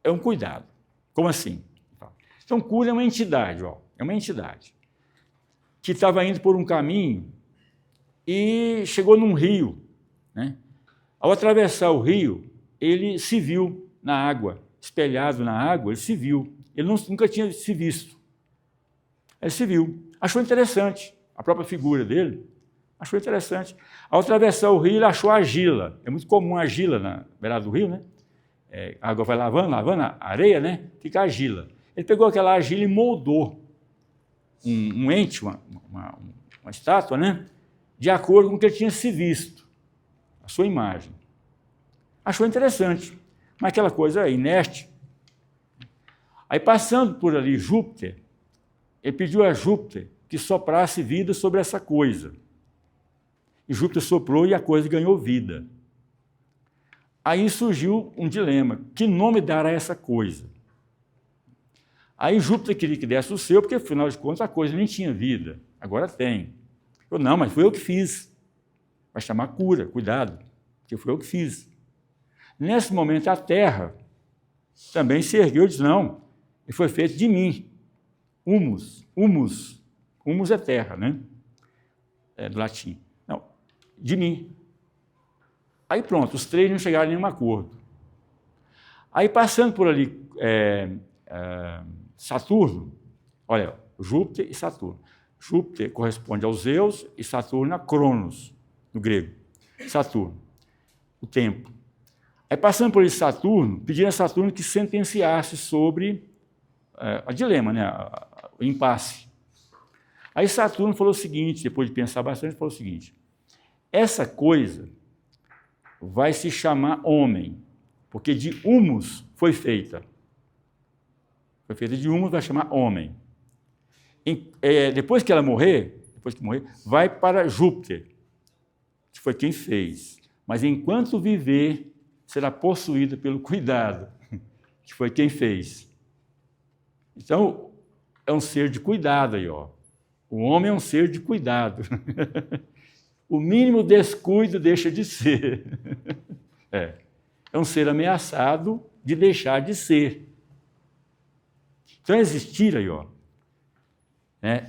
um cuidado. Como assim? Então, cura é uma entidade, que estava indo por um caminho e chegou num rio, né? Ao atravessar o rio, ele se viu na água, espelhado na água, ele se viu. Ele nunca tinha se visto. Ele se viu. Achou interessante a própria figura dele. Achou interessante. Ao atravessar o rio, ele achou a argila. É muito comum a argila na beirada do rio, né? A água vai lavando a areia, né? Fica a argila. Ele pegou aquela argila e moldou um ente, uma estátua, né? De acordo com o que ele tinha se visto, a sua imagem. Achou interessante, mas aquela coisa inerte. Aí, passando por ali Júpiter, ele pediu a Júpiter que soprasse vida sobre essa coisa. E Júpiter soprou e a coisa ganhou vida. Aí surgiu um dilema: que nome dar a essa coisa? Aí Júpiter queria que desse o seu, porque, afinal de contas, a coisa nem tinha vida. Agora tem. Eu, não, mas foi eu que fiz. Vai chamar cura, cuidado, porque foi eu que fiz. Nesse momento, a Terra também se ergueu e disse, não, ele foi feito de mim. Humus é terra, né? Do latim. Não, de mim. Aí pronto, os três não chegaram a nenhum acordo. Aí, passando por ali, Saturno, olha, Júpiter e Saturno. Júpiter corresponde aos Zeus e Saturno a Cronos, no grego. Saturno, o tempo. Aí, passando por esse Saturno, pediram a Saturno que sentenciasse sobre o dilema, né? O impasse. Aí Saturno falou o seguinte, depois de pensar bastante, falou o seguinte: essa coisa vai se chamar homem, porque de humus foi feita. Foi feita de humus, vai chamar homem. Depois que morrer, vai para Júpiter, que foi quem fez. Mas enquanto viver, será possuída pelo cuidado, que foi quem fez. Então, é um ser de cuidado aí, ó. O homem é um ser de cuidado. O mínimo descuido deixa de ser. É um ser ameaçado de deixar de ser. Então, existir aí, ó,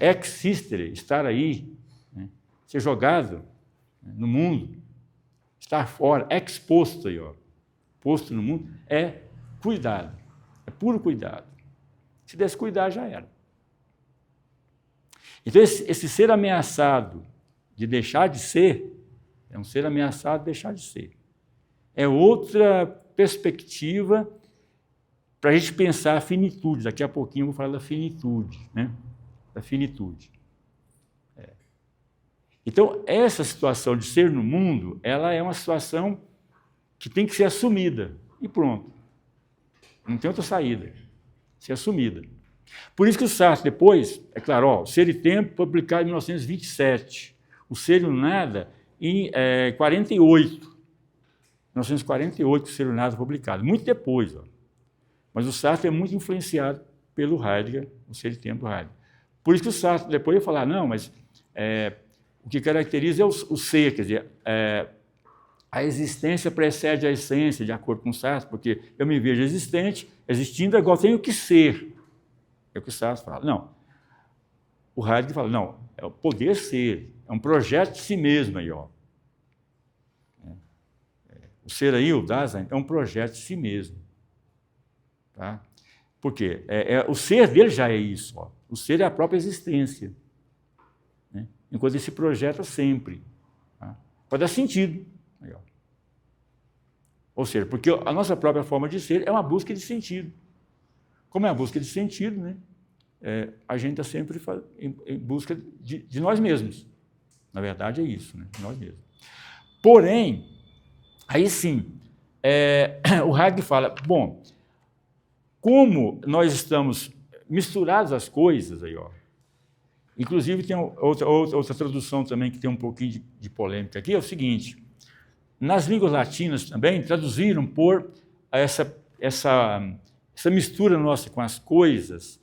existere, estar aí, né? Ser jogado, né, no mundo, estar fora, exposto aí, ó, posto no mundo, é cuidado, é puro cuidado. Se descuidar, já era. Então, esse ser ameaçado de deixar de ser, é um ser ameaçado de deixar de ser. É outra perspectiva para a gente pensar a finitude. Daqui a pouquinho eu vou falar da finitude, né? Da finitude. Então, essa situação de ser no mundo, ela é uma situação que tem que ser assumida. E pronto. Não tem outra saída. Ser assumida. Por isso que o Sartre, depois, é claro, ó, Ser e Tempo, publicado em 1927. O Ser e o Nada, em 48. 1948, o Ser e o Nada publicado. Muito depois. Ó. Mas o Sartre é muito influenciado pelo Heidegger, o Ser e Tempo do Heidegger. Por isso que o Sartre depois ia falar, não, mas o que caracteriza é o ser, quer dizer, a existência precede a essência, de acordo com o Sartre, porque eu me vejo existindo, agora tenho que ser. É o que o Sartre fala. Não. O Heidegger fala, não, é o poder ser, é um projeto de si mesmo aí, ó. O ser aí, o Dasein, é um projeto de si mesmo. Tá? Por quê? O ser dele já é isso, ó. O ser é a própria existência. Né? Enquanto ele se projeta sempre. Tá? Pode dar sentido. Aí, ó. Ou seja, porque a nossa própria forma de ser é uma busca de sentido. Como é a busca de sentido, né? A gente está sempre em busca de nós mesmos. Na verdade, é isso, né? De nós mesmos. Porém, aí sim, o Heidegger fala, bom, como nós estamos misturados as coisas, aí, ó. Inclusive, tem outra tradução também que tem um pouquinho de polêmica aqui, é o seguinte, nas línguas latinas também traduziram por essa mistura nossa com as coisas,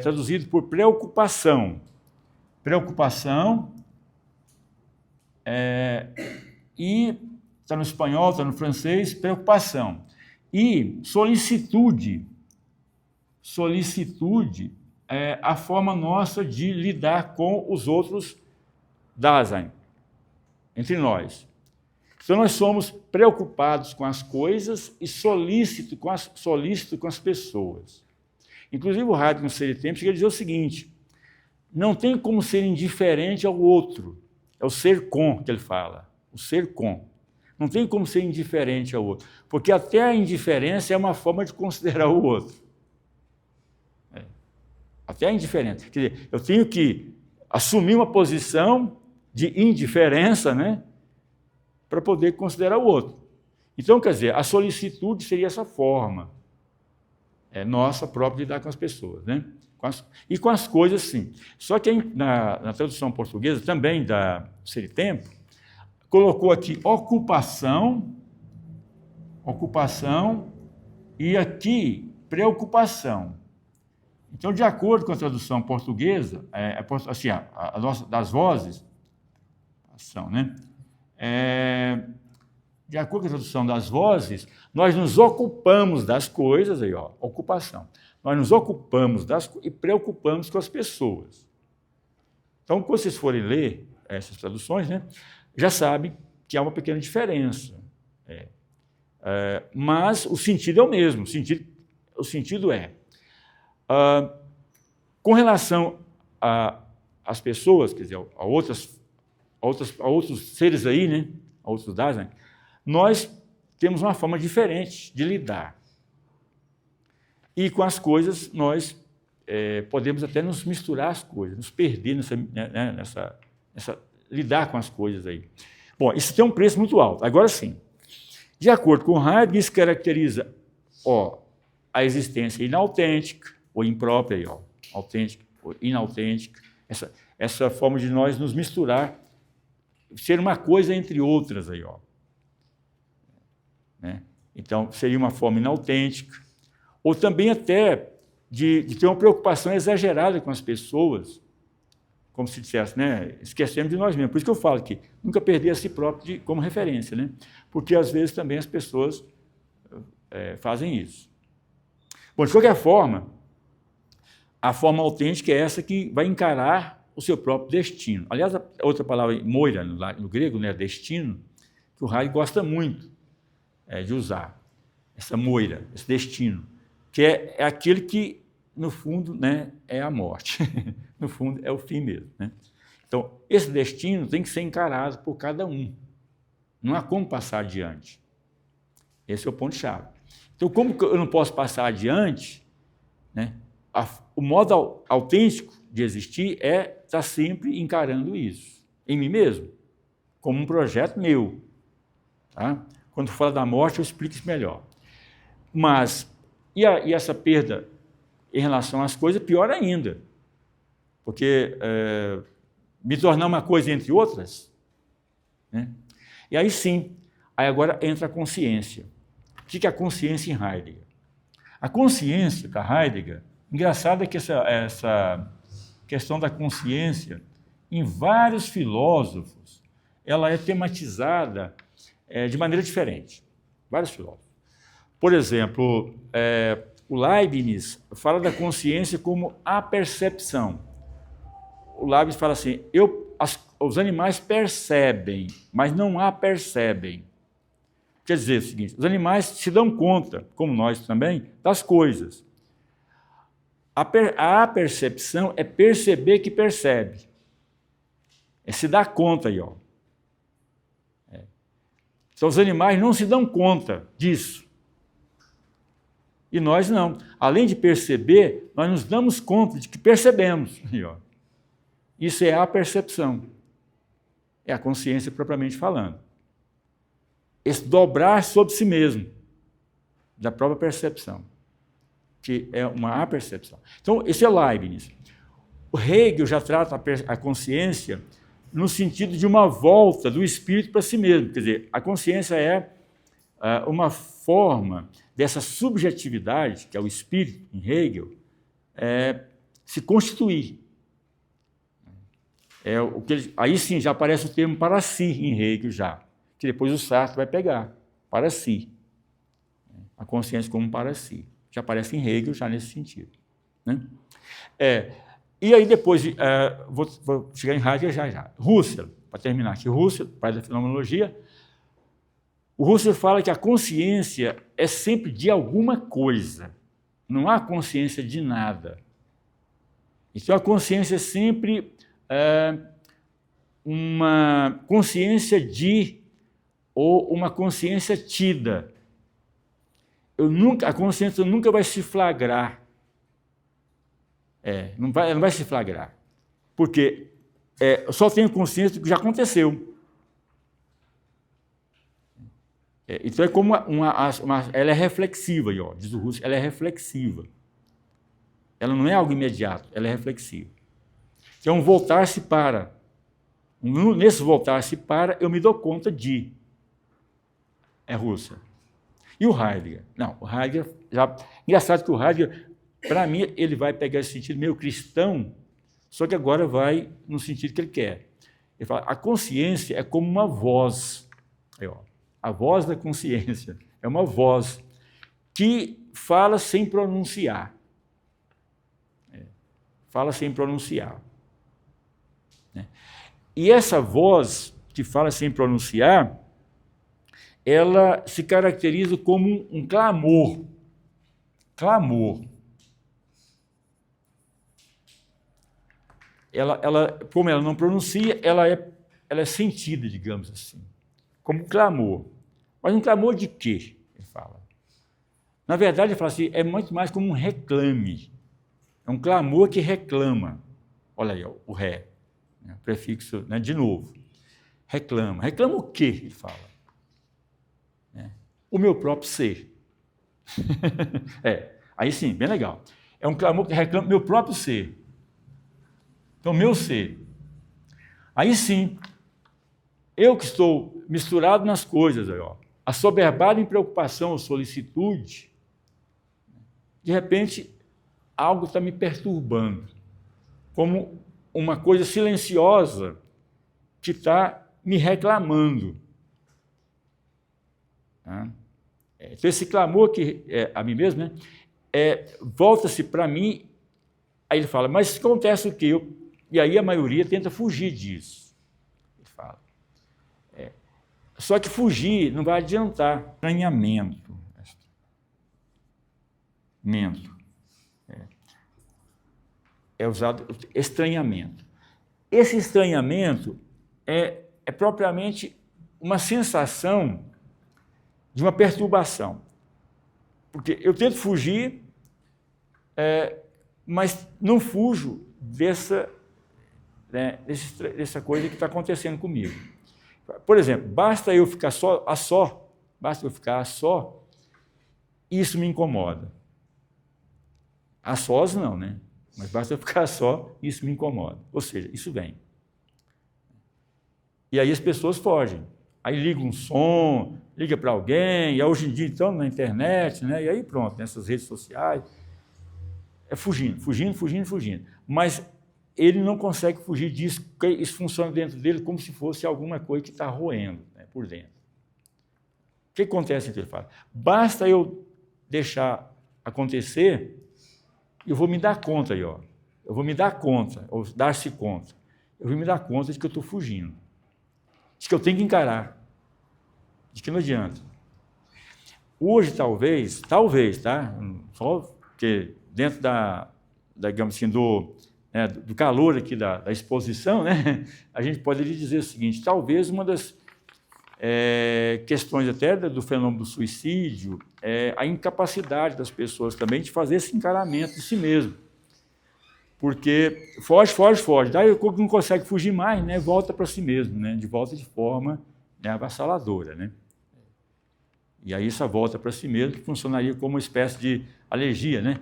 traduzido por preocupação. Preocupação, e está no espanhol, está no francês, preocupação. E solicitude. Solicitude é a forma nossa de lidar com os outros Dasein, entre nós. Então, nós somos preocupados com as coisas e solícitos com as pessoas. Inclusive, o Heidegger, no Ser e Tempo, chega a dizer o seguinte, não tem como ser indiferente ao outro. É o ser com que ele fala, o ser com. Não tem como ser indiferente ao outro, porque até a indiferença é uma forma de considerar o outro. Até a indiferença. Quer dizer, eu tenho que assumir uma posição de indiferença, né, para poder considerar o outro. Então, quer dizer, a solicitude seria essa forma. É nossa própria de lidar com as pessoas, né? E com as coisas, sim. Só que na tradução portuguesa, também da Ser e Tempo, colocou aqui ocupação, e aqui preocupação. Então, de acordo com a tradução portuguesa, assim, das vozes, ação, né? De acordo com a tradução das vozes, nós nos ocupamos das coisas, aí, ó, ocupação. Nós nos ocupamos e preocupamos com as pessoas. Então, quando vocês forem ler essas traduções, né, já sabem que há uma pequena diferença. Mas o sentido é o mesmo. O sentido é, com relação às pessoas, quer dizer, a outros seres aí, né, a outros Dasein, nós temos uma forma diferente de lidar. E com as coisas, nós podemos até nos misturar as coisas, nos perder nessa lidar com as coisas aí. Bom, isso tem um preço muito alto. Agora sim, de acordo com Heidegger, isso caracteriza a existência inautêntica, ou imprópria, aí, ó, autêntica, ou inautêntica, essa forma de nós nos misturar, ser uma coisa entre outras, aí, ó. Né? Então, seria uma forma inautêntica, ou também até de ter uma preocupação exagerada com as pessoas, como se dissesse, né? Esquecemos de nós mesmos. Por isso que eu falo que nunca perder a si próprio como referência, né? Porque, às vezes, também as pessoas fazem isso. Bom, de qualquer forma, a forma autêntica é essa que vai encarar o seu próprio destino. Aliás, a outra palavra, moira, no grego, né, destino, que o Heidegger gosta muito de usar, essa moira, esse destino, que é aquele que, no fundo, né, é a morte. No fundo, é o fim mesmo. Né? Então, esse destino tem que ser encarado por cada um. Não há como passar adiante. Esse é o ponto-chave. Então, como que eu não posso passar adiante, né? O modo autêntico de existir é estar sempre encarando isso, em mim mesmo, como um projeto meu. Tá? Quando fala da morte, eu explico isso melhor. Mas, e essa perda em relação às coisas, pior ainda. Porque me tornar uma coisa entre outras, né? E aí sim, aí agora entra a consciência. O que é a consciência em Heidegger? A consciência para Heidegger, engraçado é que essa questão da consciência, em vários filósofos, ela é tematizada de maneira diferente. Vários filósofos. Por exemplo, o Leibniz fala da consciência como a percepção. O Leibniz fala assim, os animais percebem, mas não a percebem. Quer dizer o seguinte, os animais se dão conta, como nós também, das coisas. A percepção é perceber que percebe. É se dar conta aí, ó. Então, os animais não se dão conta disso. E nós não. Além de perceber, nós nos damos conta de que percebemos. Aí, ó. Isso é a percepção. É a consciência propriamente falando. Esse dobrar sobre si mesmo, da própria percepção, que é uma apercepção. Então, esse é Leibniz. O Hegel já trata a consciência no sentido de uma volta do espírito para si mesmo. Quer dizer, a consciência é uma forma dessa subjetividade, que é o espírito, em Hegel, se constituir. Aí sim já aparece o termo para si em Hegel já, que depois o Sartre vai pegar, para si. A consciência como para si. Já aparece em Hegel já nesse sentido. Né? E aí depois, vou chegar em Heidegger já. Husserl, para terminar aqui, Husserl, pai da fenomenologia, o Husserl fala que a consciência é sempre de alguma coisa, não há consciência de nada. Então a consciência é sempre uma consciência de ou uma consciência tida. A consciência nunca vai se flagrar. Não vai se flagrar. Porque eu só tenho consciência do que já aconteceu. Então é como ela é reflexiva, aí, ó, diz o Husserl, ela é reflexiva. Ela não é algo imediato, ela é reflexiva. Então, voltar-se para. Nesse voltar-se para, eu me dou conta de. É Husserl. E o Heidegger? Não, o Heidegger, engraçado que o Heidegger, para mim, ele vai pegar esse sentido meio cristão, só que agora vai no sentido que ele quer. Ele fala, a consciência é como uma voz. Aí, ó, a voz da consciência é uma voz que fala sem pronunciar. Fala sem pronunciar. E essa voz que fala sem pronunciar, ela se caracteriza como um clamor. Clamor. Como ela não pronuncia, ela é sentida, digamos assim, como um clamor. Mas um clamor de quê? Ele fala. Na verdade, ele fala assim, é muito mais como um reclame. É um clamor que reclama. Olha aí, ó, o ré, né, prefixo, né, de novo. Reclama. Reclama o quê? Ele fala. O meu próprio ser. Aí sim, bem legal. É um clamor que reclama meu próprio ser. Então, meu ser. Aí sim, eu que estou misturado nas coisas, aí, ó, assoberbado em preocupação ou solicitude, de repente, algo está me perturbando, como uma coisa silenciosa que está me reclamando. Então, esse clamor que a mim mesmo, né, volta-se para mim, aí ele fala, mas acontece o quê? E aí a maioria tenta fugir disso. Ele fala. Só que fugir não vai adiantar. Estranhamento. É usado estranhamento. esse estranhamento é propriamente uma sensação de uma perturbação. Porque eu tento fugir, mas não fujo dessa coisa que está acontecendo comigo. Por exemplo, basta eu ficar a só, isso me incomoda. A sós não, né? Mas basta eu ficar só, isso me incomoda. Ou seja, isso vem. E aí as pessoas fogem. Aí liga um som, liga para alguém, e hoje em dia, então, na internet, né? E aí pronto, nessas redes sociais. É fugindo. Mas ele não consegue fugir disso, porque isso funciona dentro dele como se fosse alguma coisa que está roendo, né, por dentro. O que acontece? Então, ele fala, basta eu deixar acontecer, eu vou me dar conta aí, ó. Eu vou me dar conta, ou dar-se conta. Eu vou me dar conta de que eu estou fugindo. De que eu tenho que encarar. De que não adianta. Hoje, talvez, tá? Só porque dentro digamos assim, do calor aqui da exposição, né? A gente pode lhe dizer o seguinte, talvez uma das questões até do fenômeno do suicídio é a incapacidade das pessoas também de fazer esse encaramento de si mesmo. Porque foge, daí não consegue fugir mais, né? Volta para si mesmo, né? De volta de forma avassaladora, né? E aí essa volta para si mesmo funcionaria como uma espécie de alergia, né?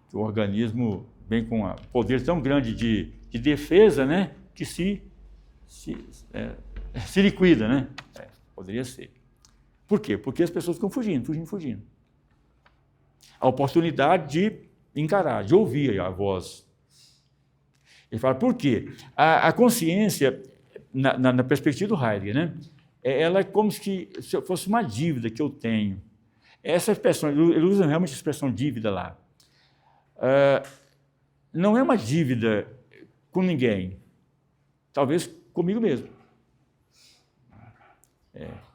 Que o organismo vem com um poder tão grande de defesa, né? Que se liquida, né? Poderia ser. Por quê? Porque as pessoas ficam fugindo. A oportunidade de encarar, de ouvir a voz. Ele fala, por quê? A consciência, na perspectiva do Heidegger, né? Ela é como se fosse uma dívida que eu tenho. Essa expressão, ele usa realmente a expressão dívida lá. Não é uma dívida com ninguém, talvez comigo mesmo.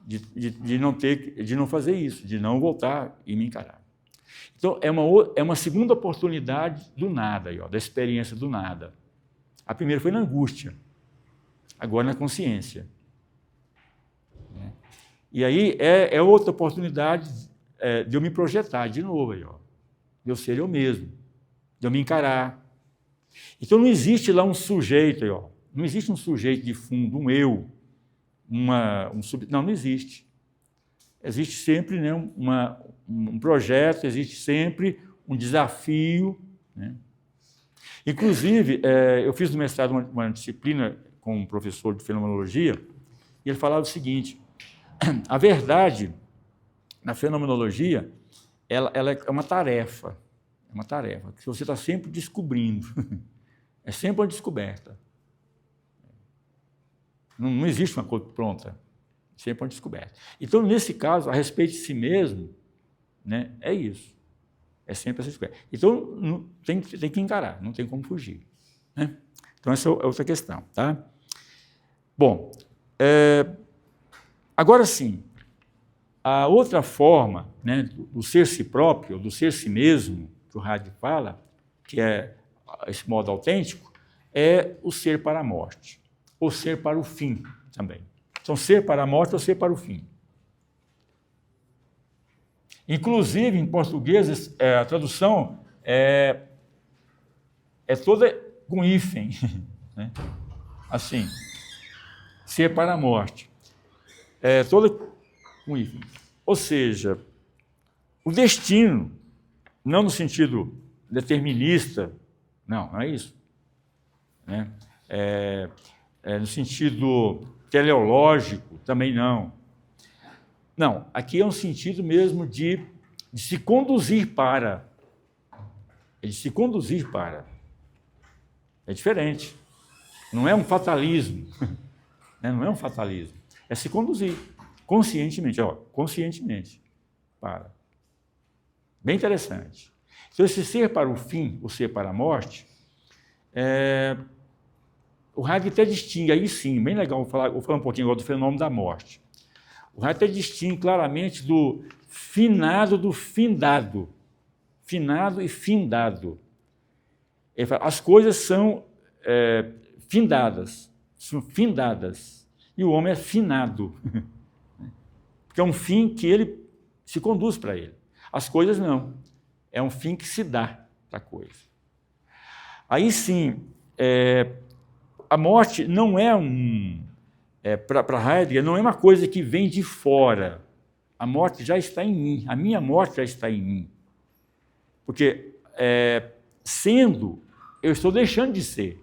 De não fazer isso, de não voltar e me encarar. Então, é uma segunda oportunidade do nada, aí, ó, da experiência do nada. A primeira foi na angústia, agora na consciência. E aí é outra oportunidade de eu me projetar de novo, aí, ó, de eu ser eu mesmo, de eu me encarar. Então, não existe lá um sujeito, aí, ó, não existe um sujeito de fundo, um eu, não existe. Existe sempre, né, um projeto, existe sempre um desafio, né? Inclusive, eu fiz no mestrado uma disciplina com um professor de fenomenologia, e ele falava o seguinte, a verdade, na fenomenologia, ela é uma tarefa, que você está sempre descobrindo, é sempre uma descoberta. Não existe uma coisa pronta, sempre uma descoberta. Então, nesse caso, a respeito de si mesmo, né, é isso. É sempre essa descoberta. Então, tem que encarar, não tem como fugir, né? Então, essa é outra questão, tá? Bom, agora sim, a outra forma, né, do ser-se próprio, do ser-se mesmo, que o Heidegger fala, que é esse modo autêntico, é o ser para a morte, ou ser para o fim também. Então, ser para a morte ou ser para o fim. Inclusive, em português, a tradução é toda com hífen, né? Assim, ser para a morte. É toda com hífen. Ou seja, o destino, não no sentido determinista, não é isso, né? No sentido teleológico, também não. Não, aqui é um sentido mesmo de se conduzir para. De se conduzir para. É diferente. Não é um fatalismo. Não é um fatalismo. É se conduzir conscientemente, conscientemente para. Bem interessante. Então, esse ser para o fim, o ser para a morte, o Heidegger até distingue, aí sim, bem legal, vou falar um pouquinho agora do fenômeno da morte. O Heidegger distingue claramente do finado do findado. Finado e findado. Ele fala, as coisas são findadas. São findadas. E o homem é finado. Porque é um fim que ele se conduz para ele. As coisas não. É um fim que se dá para a coisa. Aí sim, a morte não é para Heidegger, não é uma coisa que vem de fora. A morte já está em mim. A minha morte já está em mim. Porque, sendo, eu estou deixando de ser.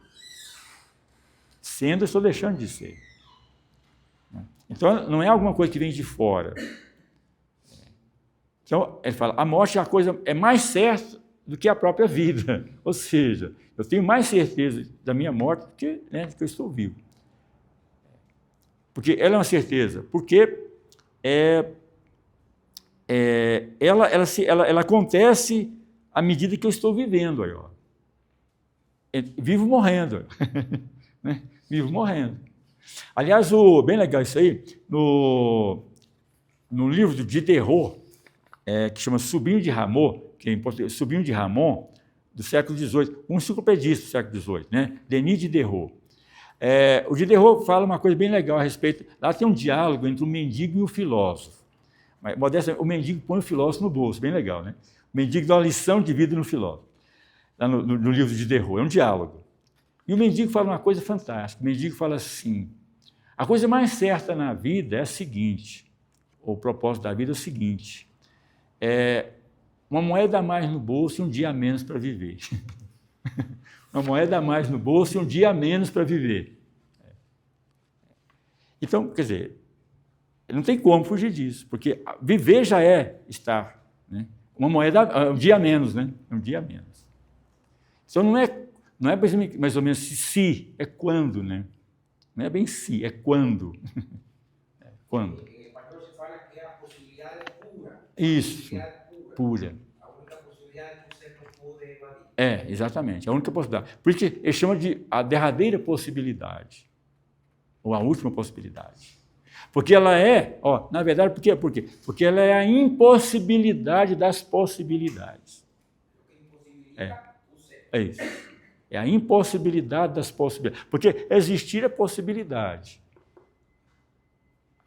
Sendo, eu estou deixando de ser. Então, não é alguma coisa que vem de fora. Então, ele fala, a morte é mais certa do que a própria vida. Ou seja, eu tenho mais certeza da minha morte do que eu estou vivo. Porque ela é uma certeza. Porque ela acontece à medida que eu estou vivendo. Aí, ó. Vivo morrendo. Né? Vivo morrendo. Aliás, bem legal isso aí, no livro de Diderot, que chama Sobrinho de Ramon, que é em português, Sobrinho de Ramon, do século XVIII, um enciclopedista do século XVIII, né? Denis Diderot. O Diderot fala uma coisa bem legal a respeito. Lá tem um diálogo entre o mendigo e o filósofo. Mas, modesta, o mendigo põe o filósofo no bolso, bem legal, né? O mendigo dá uma lição de vida no filósofo, lá no livro de Diderot, é um diálogo. E o mendigo fala uma coisa fantástica. O mendigo fala assim: a coisa mais certa na vida é a seguinte, o propósito da vida é o seguinte, uma moeda a mais no bolso e um dia a menos para viver. Uma moeda a mais no bolso e um dia a menos para viver. Então, quer dizer, não tem como fugir disso, porque viver já é estar. Né? Uma moeda, um dia a menos, né? Um dia a menos. Então, não é mais ou menos se, é quando, né? Não é bem se, é quando. Quando. Em espanhol se fala que a possibilidade pura. Isso, pura. A única possibilidade que você não pode evadir. Exatamente, a única possibilidade. Por isso que ele chama de a derradeira possibilidade, ou a última possibilidade. Porque ela na verdade, por quê? Porque ela é a impossibilidade das possibilidades. É isso. É a impossibilidade das possibilidades. Porque existir é possibilidade.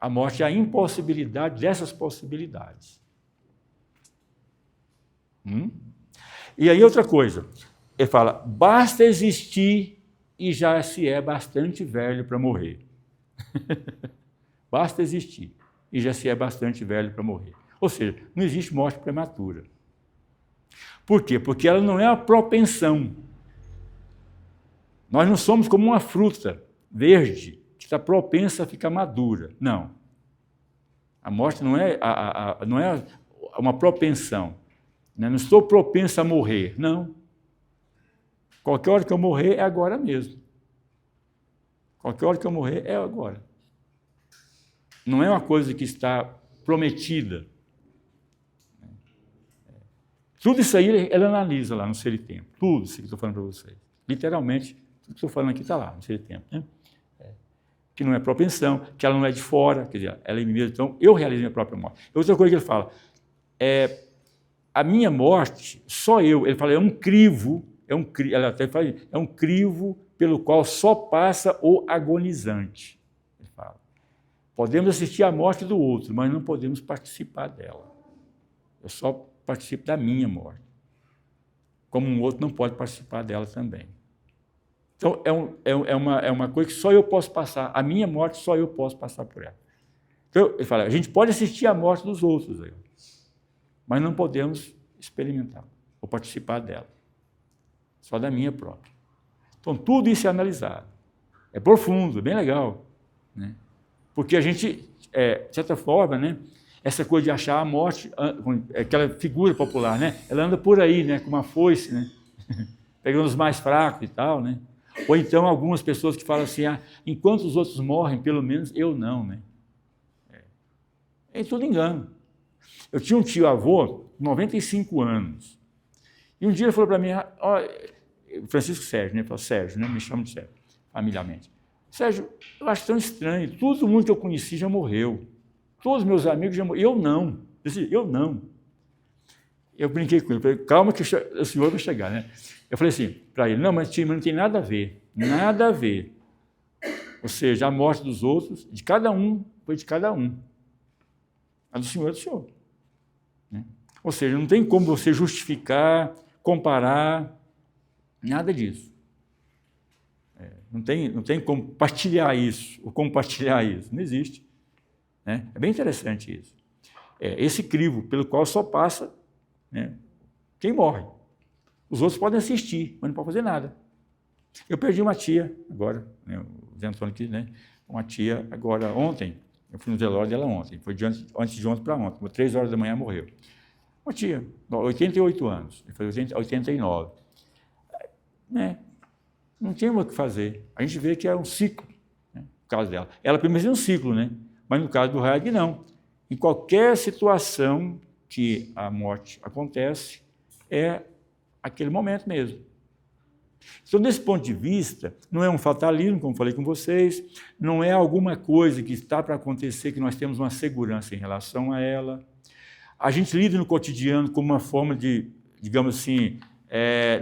A morte é a impossibilidade dessas possibilidades. E aí outra coisa, ele fala, basta existir e já se é bastante velho para morrer. Basta existir e já se é bastante velho para morrer. Ou seja, não existe morte prematura. Por quê? Porque ela não é uma propensão. Nós não somos como uma fruta verde que está propensa a ficar madura. Não. A morte não é uma propensão. Não estou propenso a morrer. Não. Qualquer hora que eu morrer é agora mesmo. Qualquer hora que eu morrer é agora. Não é uma coisa que está prometida. Tudo isso aí ela analisa lá no Ser e Tempo. Tudo isso que estou falando para vocês. Literalmente, tudo que estou falando aqui está lá no Ser e Tempo. Né? Que não é propensão, que ela não é de fora, quer dizer, ela é mesmo. Então, eu realizo minha própria morte. Outra coisa que ele fala, a minha morte, só eu, ele fala, é um crivo, ela até fala, é um crivo pelo qual só passa o agonizante. Ele fala. Podemos assistir à morte do outro, mas não podemos participar dela. Eu só participo da minha morte. Como um outro não pode participar dela também. Então, é uma coisa que só eu posso passar. A minha morte, só eu posso passar por ela. Então, ele fala, a gente pode assistir à morte dos outros, mas não podemos experimentar ou participar dela. Só da minha própria. Então, tudo isso é analisado. É profundo, é bem legal. Né? Porque a gente, de certa forma, né, essa coisa de achar a morte, aquela figura popular, né, ela anda por aí, né, com uma foice, né, pegando os mais fracos e tal, né? Ou então algumas pessoas que falam assim, enquanto os outros morrem, pelo menos eu não, né? É tudo engano. Eu tinha um tio-avô, 95 anos, e um dia ele falou para mim, Francisco Sérgio, né? Ele falou, Sérgio, né? Me chama de Sérgio, familiarmente. Sérgio, eu acho tão estranho, todo mundo que eu conheci já morreu, todos os meus amigos já morreram, eu não. Eu não. Eu brinquei com ele, falei, calma que o senhor vai chegar, né? Eu falei assim para ele, não, mas tio, não tem nada a ver. Nada a ver. Ou seja, a morte dos outros, de cada um, foi de cada um. A do Senhor é do Senhor. Né? Ou seja, não tem como você justificar, comparar, nada disso. Não tem como partilhar isso, ou compartilhar isso. Não existe. Né? É bem interessante isso. Esse crivo pelo qual só passa, né, quem morre. Os outros podem assistir, mas não podem fazer nada. Eu perdi uma tia agora, né, o Zé Antônio aqui, né, uma tia agora ontem, eu fui no velório dela ontem, foi antes de ontem para ontem, 3 horas da manhã morreu. Uma tia, 88 anos, foi 89. Né, não tinha o que fazer. A gente vê que é um ciclo, né, no caso dela. Ela pelo menos é um ciclo, né, mas no caso do Haig, não. Em qualquer situação que a morte acontece, é aquele momento mesmo. Então, desse ponto de vista, não é um fatalismo, como falei com vocês, não é alguma coisa que está para acontecer que nós temos uma segurança em relação a ela. A gente lida no cotidiano como uma forma de, digamos assim,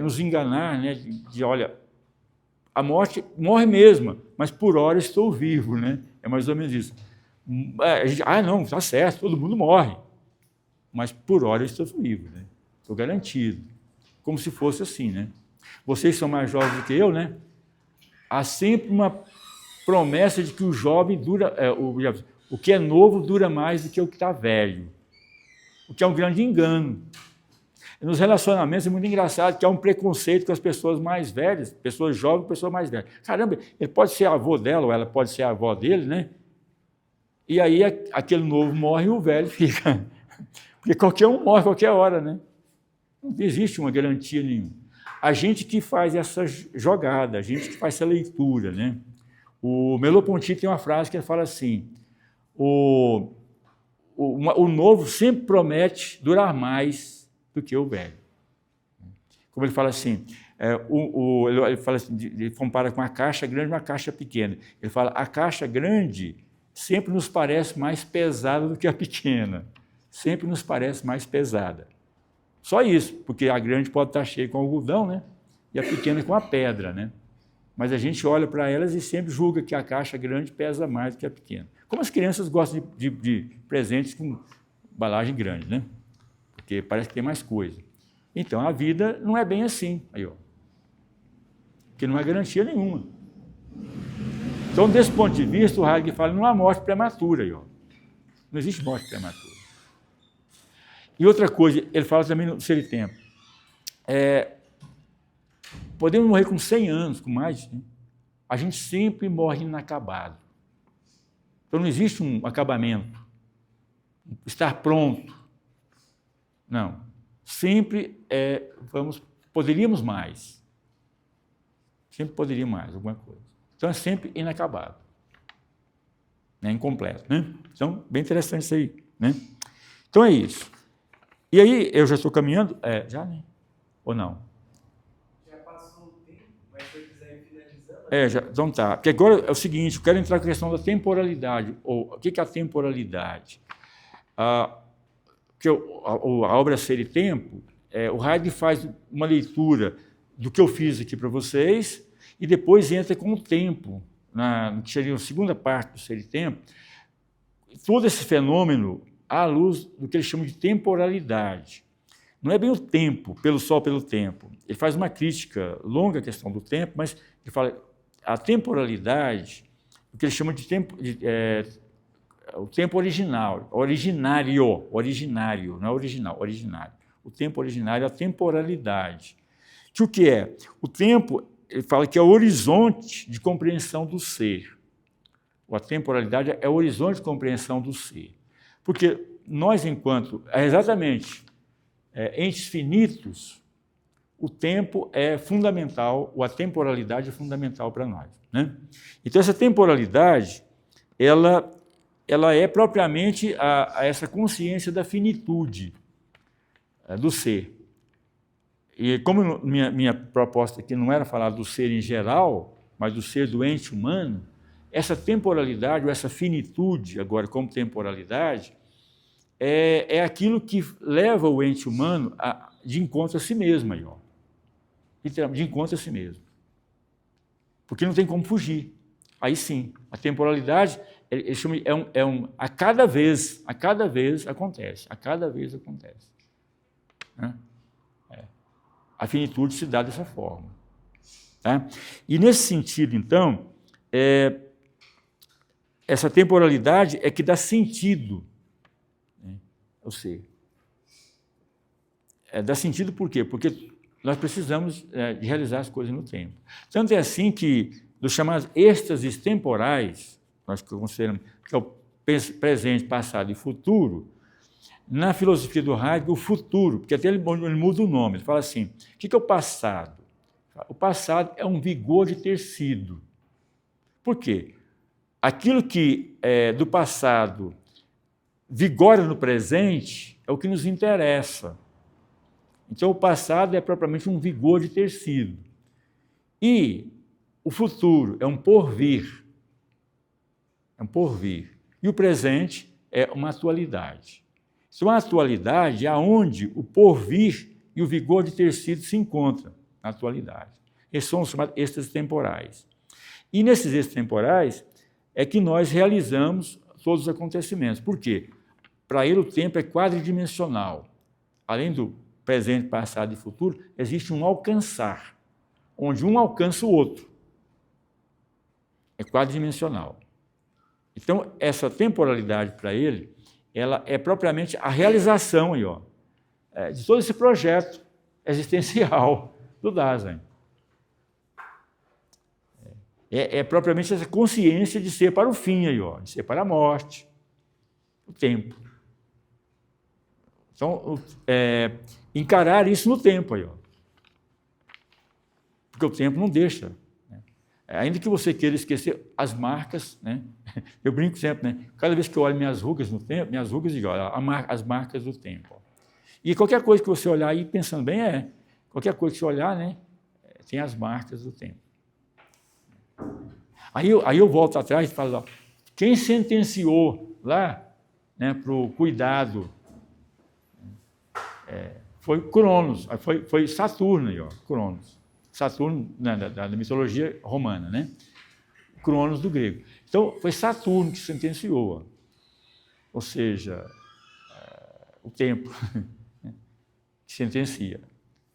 nos enganar, né? Olha, a morte morre mesmo, mas por hora estou vivo, né? É mais ou menos isso. Não, está certo, todo mundo morre, mas por hora eu estou vivo, né? Estou garantido. Como se fosse assim, né? Vocês são mais jovens do que eu, né? Há sempre uma promessa de que o jovem dura, o que é novo dura mais do que o que está velho, o que é um grande engano. E nos relacionamentos é muito engraçado que há um preconceito com as pessoas mais velhas, pessoas jovens, pessoas mais velhas. Caramba, ele pode ser avô dela ou ela pode ser a avó dele, né? E aí aquele novo morre e o velho fica. Porque qualquer um morre a qualquer hora, né? Não existe uma garantia nenhuma. A gente que faz essa jogada, a gente que faz essa leitura, né? O Merleau-Ponty tem uma frase que ele fala assim: o novo sempre promete durar mais do que o velho. Como ele fala assim, ele fala assim, ele compara com a caixa grande e uma caixa pequena. Ele fala: a caixa grande sempre nos parece mais pesada do que a pequena. Sempre nos parece mais pesada. Só isso, porque a grande pode estar cheia com algodão, né? E a pequena com a pedra, né? Mas a gente olha para elas e sempre julga que a caixa grande pesa mais do que a pequena. Como as crianças gostam de presentes com embalagem grande, né? Porque parece que tem mais coisa. Então, a vida não é bem assim, aí, ó. Porque não é garantia nenhuma. Então, desse ponto de vista, o Haig fala: não há morte prematura, aí, ó. Não existe morte prematura. E outra coisa, ele fala também no Ser e Tempo. Podemos morrer com 100 anos, com mais, né? A gente sempre morre inacabado. Então não existe um acabamento, estar pronto. Não. Sempre poderíamos mais. Sempre poderia mais, alguma coisa. Então é sempre inacabado. Né? Incompleto, né? Então, bem interessante isso aí, né? Então é isso. E aí, eu já estou caminhando? Já, né? Ou não? Já passou o tempo, mas se eu quiser ir finalizando... Então tá. Porque agora é o seguinte, eu quero entrar com a questão da temporalidade. O que é a temporalidade? Porque a obra Ser e Tempo, o Haig faz uma leitura do que eu fiz aqui para vocês e depois entra com o tempo, no que seria a segunda parte do Ser e Tempo. Todo esse fenômeno à luz do que ele chama de temporalidade. Não é bem o tempo, só pelo tempo. Ele faz uma crítica longa à questão do tempo, mas ele fala a temporalidade, o que ele chama de tempo, o tempo original, originário, não é original, originário. O tempo originário é a temporalidade. Que o que é? O tempo, ele fala que é o horizonte de compreensão do ser. A temporalidade é o horizonte de compreensão do ser. Porque nós, enquanto, exatamente, entes finitos, o tempo é fundamental, ou a temporalidade é fundamental para nós, né? Então, essa temporalidade, ela é propriamente essa consciência da finitude do ser. E como minha proposta aqui não era falar do ser em geral, mas do ser do ente humano, essa temporalidade, ou essa finitude, agora como temporalidade, é aquilo que leva o ente humano de encontro a si mesmo, de encontro a si mesmo. porque não tem como fugir. Aí sim, a temporalidade, ele chama, a cada vez acontece, Né? A finitude se dá dessa forma. Tá? E nesse sentido, então, essa temporalidade é que dá sentido, né, ao ser. Dá sentido por quê? Porque nós precisamos de realizar as coisas no tempo. Tanto é assim que, dos chamados êxtases temporais, nós consideramos que é o presente, passado e futuro, na filosofia do Heidegger, o futuro, porque até ele muda o nome, ele fala assim, o que é o passado? O passado é um vigor de ter sido. Por quê? Aquilo que do passado vigora no presente é o que nos interessa. Então, o passado é propriamente um vigor de ter sido. E o futuro é um porvir. E o presente é uma atualidade. Então, a atualidade é onde o porvir e o vigor de ter sido se encontram, na atualidade. Esses são os chamados êxtases temporais. E nesses êxtases temporais é que nós realizamos todos os acontecimentos. Por quê? Para ele o tempo é quadridimensional. Além do presente, passado e futuro, existe um alcançar, onde um alcança o outro. É quadridimensional. Então, essa temporalidade para ele, ela é propriamente a realização aí, de todo esse projeto existencial do Dasein. É propriamente essa consciência de ser para o fim, aí, de ser para a morte, o tempo. Então, encarar isso no tempo, aí, porque o tempo não deixa. Né? Ainda que você queira esquecer as marcas, né? Eu brinco sempre, né? Cada vez que eu olho minhas rugas no tempo, digo, olha, as marcas do tempo. E qualquer coisa que você olhar aí, pensando bem, qualquer coisa que você olhar, né, tem as marcas do tempo. Aí eu volto atrás e falo, quem sentenciou lá, né, para o cuidado foi Cronos, foi Saturno, aí, Cronos. Saturno, né, da mitologia romana, né? Cronos do grego. Então, foi Saturno que sentenciou, ou seja, o tempo que sentencia.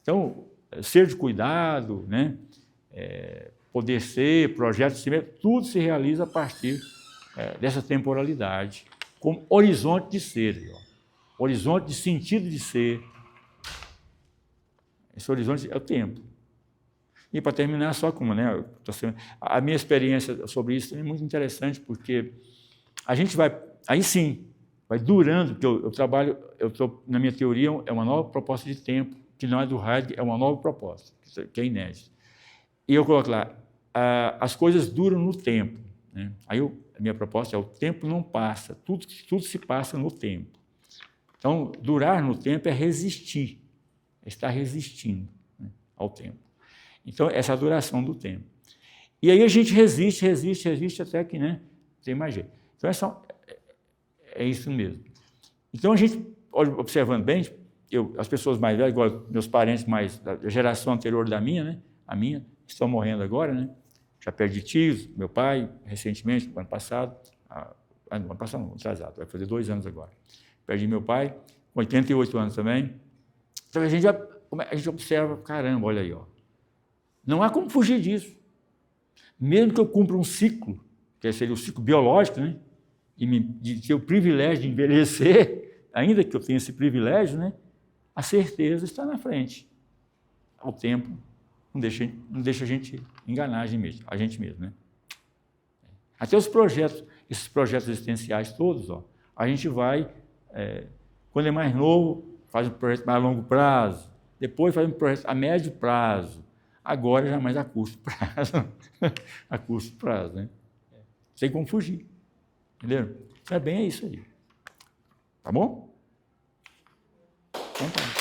Então, ser de cuidado, né? Poder ser, projeto de si, tudo se realiza a partir dessa temporalidade, como horizonte de ser, horizonte de sentido de ser. Esse horizonte é o tempo. E para terminar, só como, né, a minha experiência sobre isso é muito interessante, porque a gente vai, aí sim, vai durando, porque eu trabalho, na minha teoria, é uma nova proposta de tempo, que não é do Heidegger, é uma nova proposta, que é inédita. E eu coloco lá, as coisas duram no tempo. Né? Aí a minha proposta é: o tempo não passa, tudo se passa no tempo. Então, durar no tempo é resistir, é estar resistindo, né, ao tempo. Então, essa é a duração do tempo. E aí a gente resiste até que, né, tem mais jeito. Então, é isso mesmo. Então, a gente, observando bem, as pessoas mais velhas, igual meus parentes mais da geração anterior da minha, né, a minha, estão morrendo agora, né? Já perdi tios, meu pai, recentemente, ano passado, ano passado não, atrasado, vai fazer 2 anos agora. Perdi meu pai, com 88 anos também. Então, a gente observa, caramba, olha aí, não há como fugir disso. Mesmo que eu cumpra um ciclo, que seria o ciclo biológico, né? De ter o privilégio de envelhecer, ainda que eu tenha esse privilégio, né? A certeza está na frente. O tempo não deixa a gente enganar a gente mesmo, né? Até esses projetos existenciais todos, a gente vai, quando é mais novo, faz um projeto mais a longo prazo, depois faz um projeto a médio prazo, agora já mais a curto prazo, né? Sem como fugir, entendeu? Então é bem isso aí, tá bom? Então tá.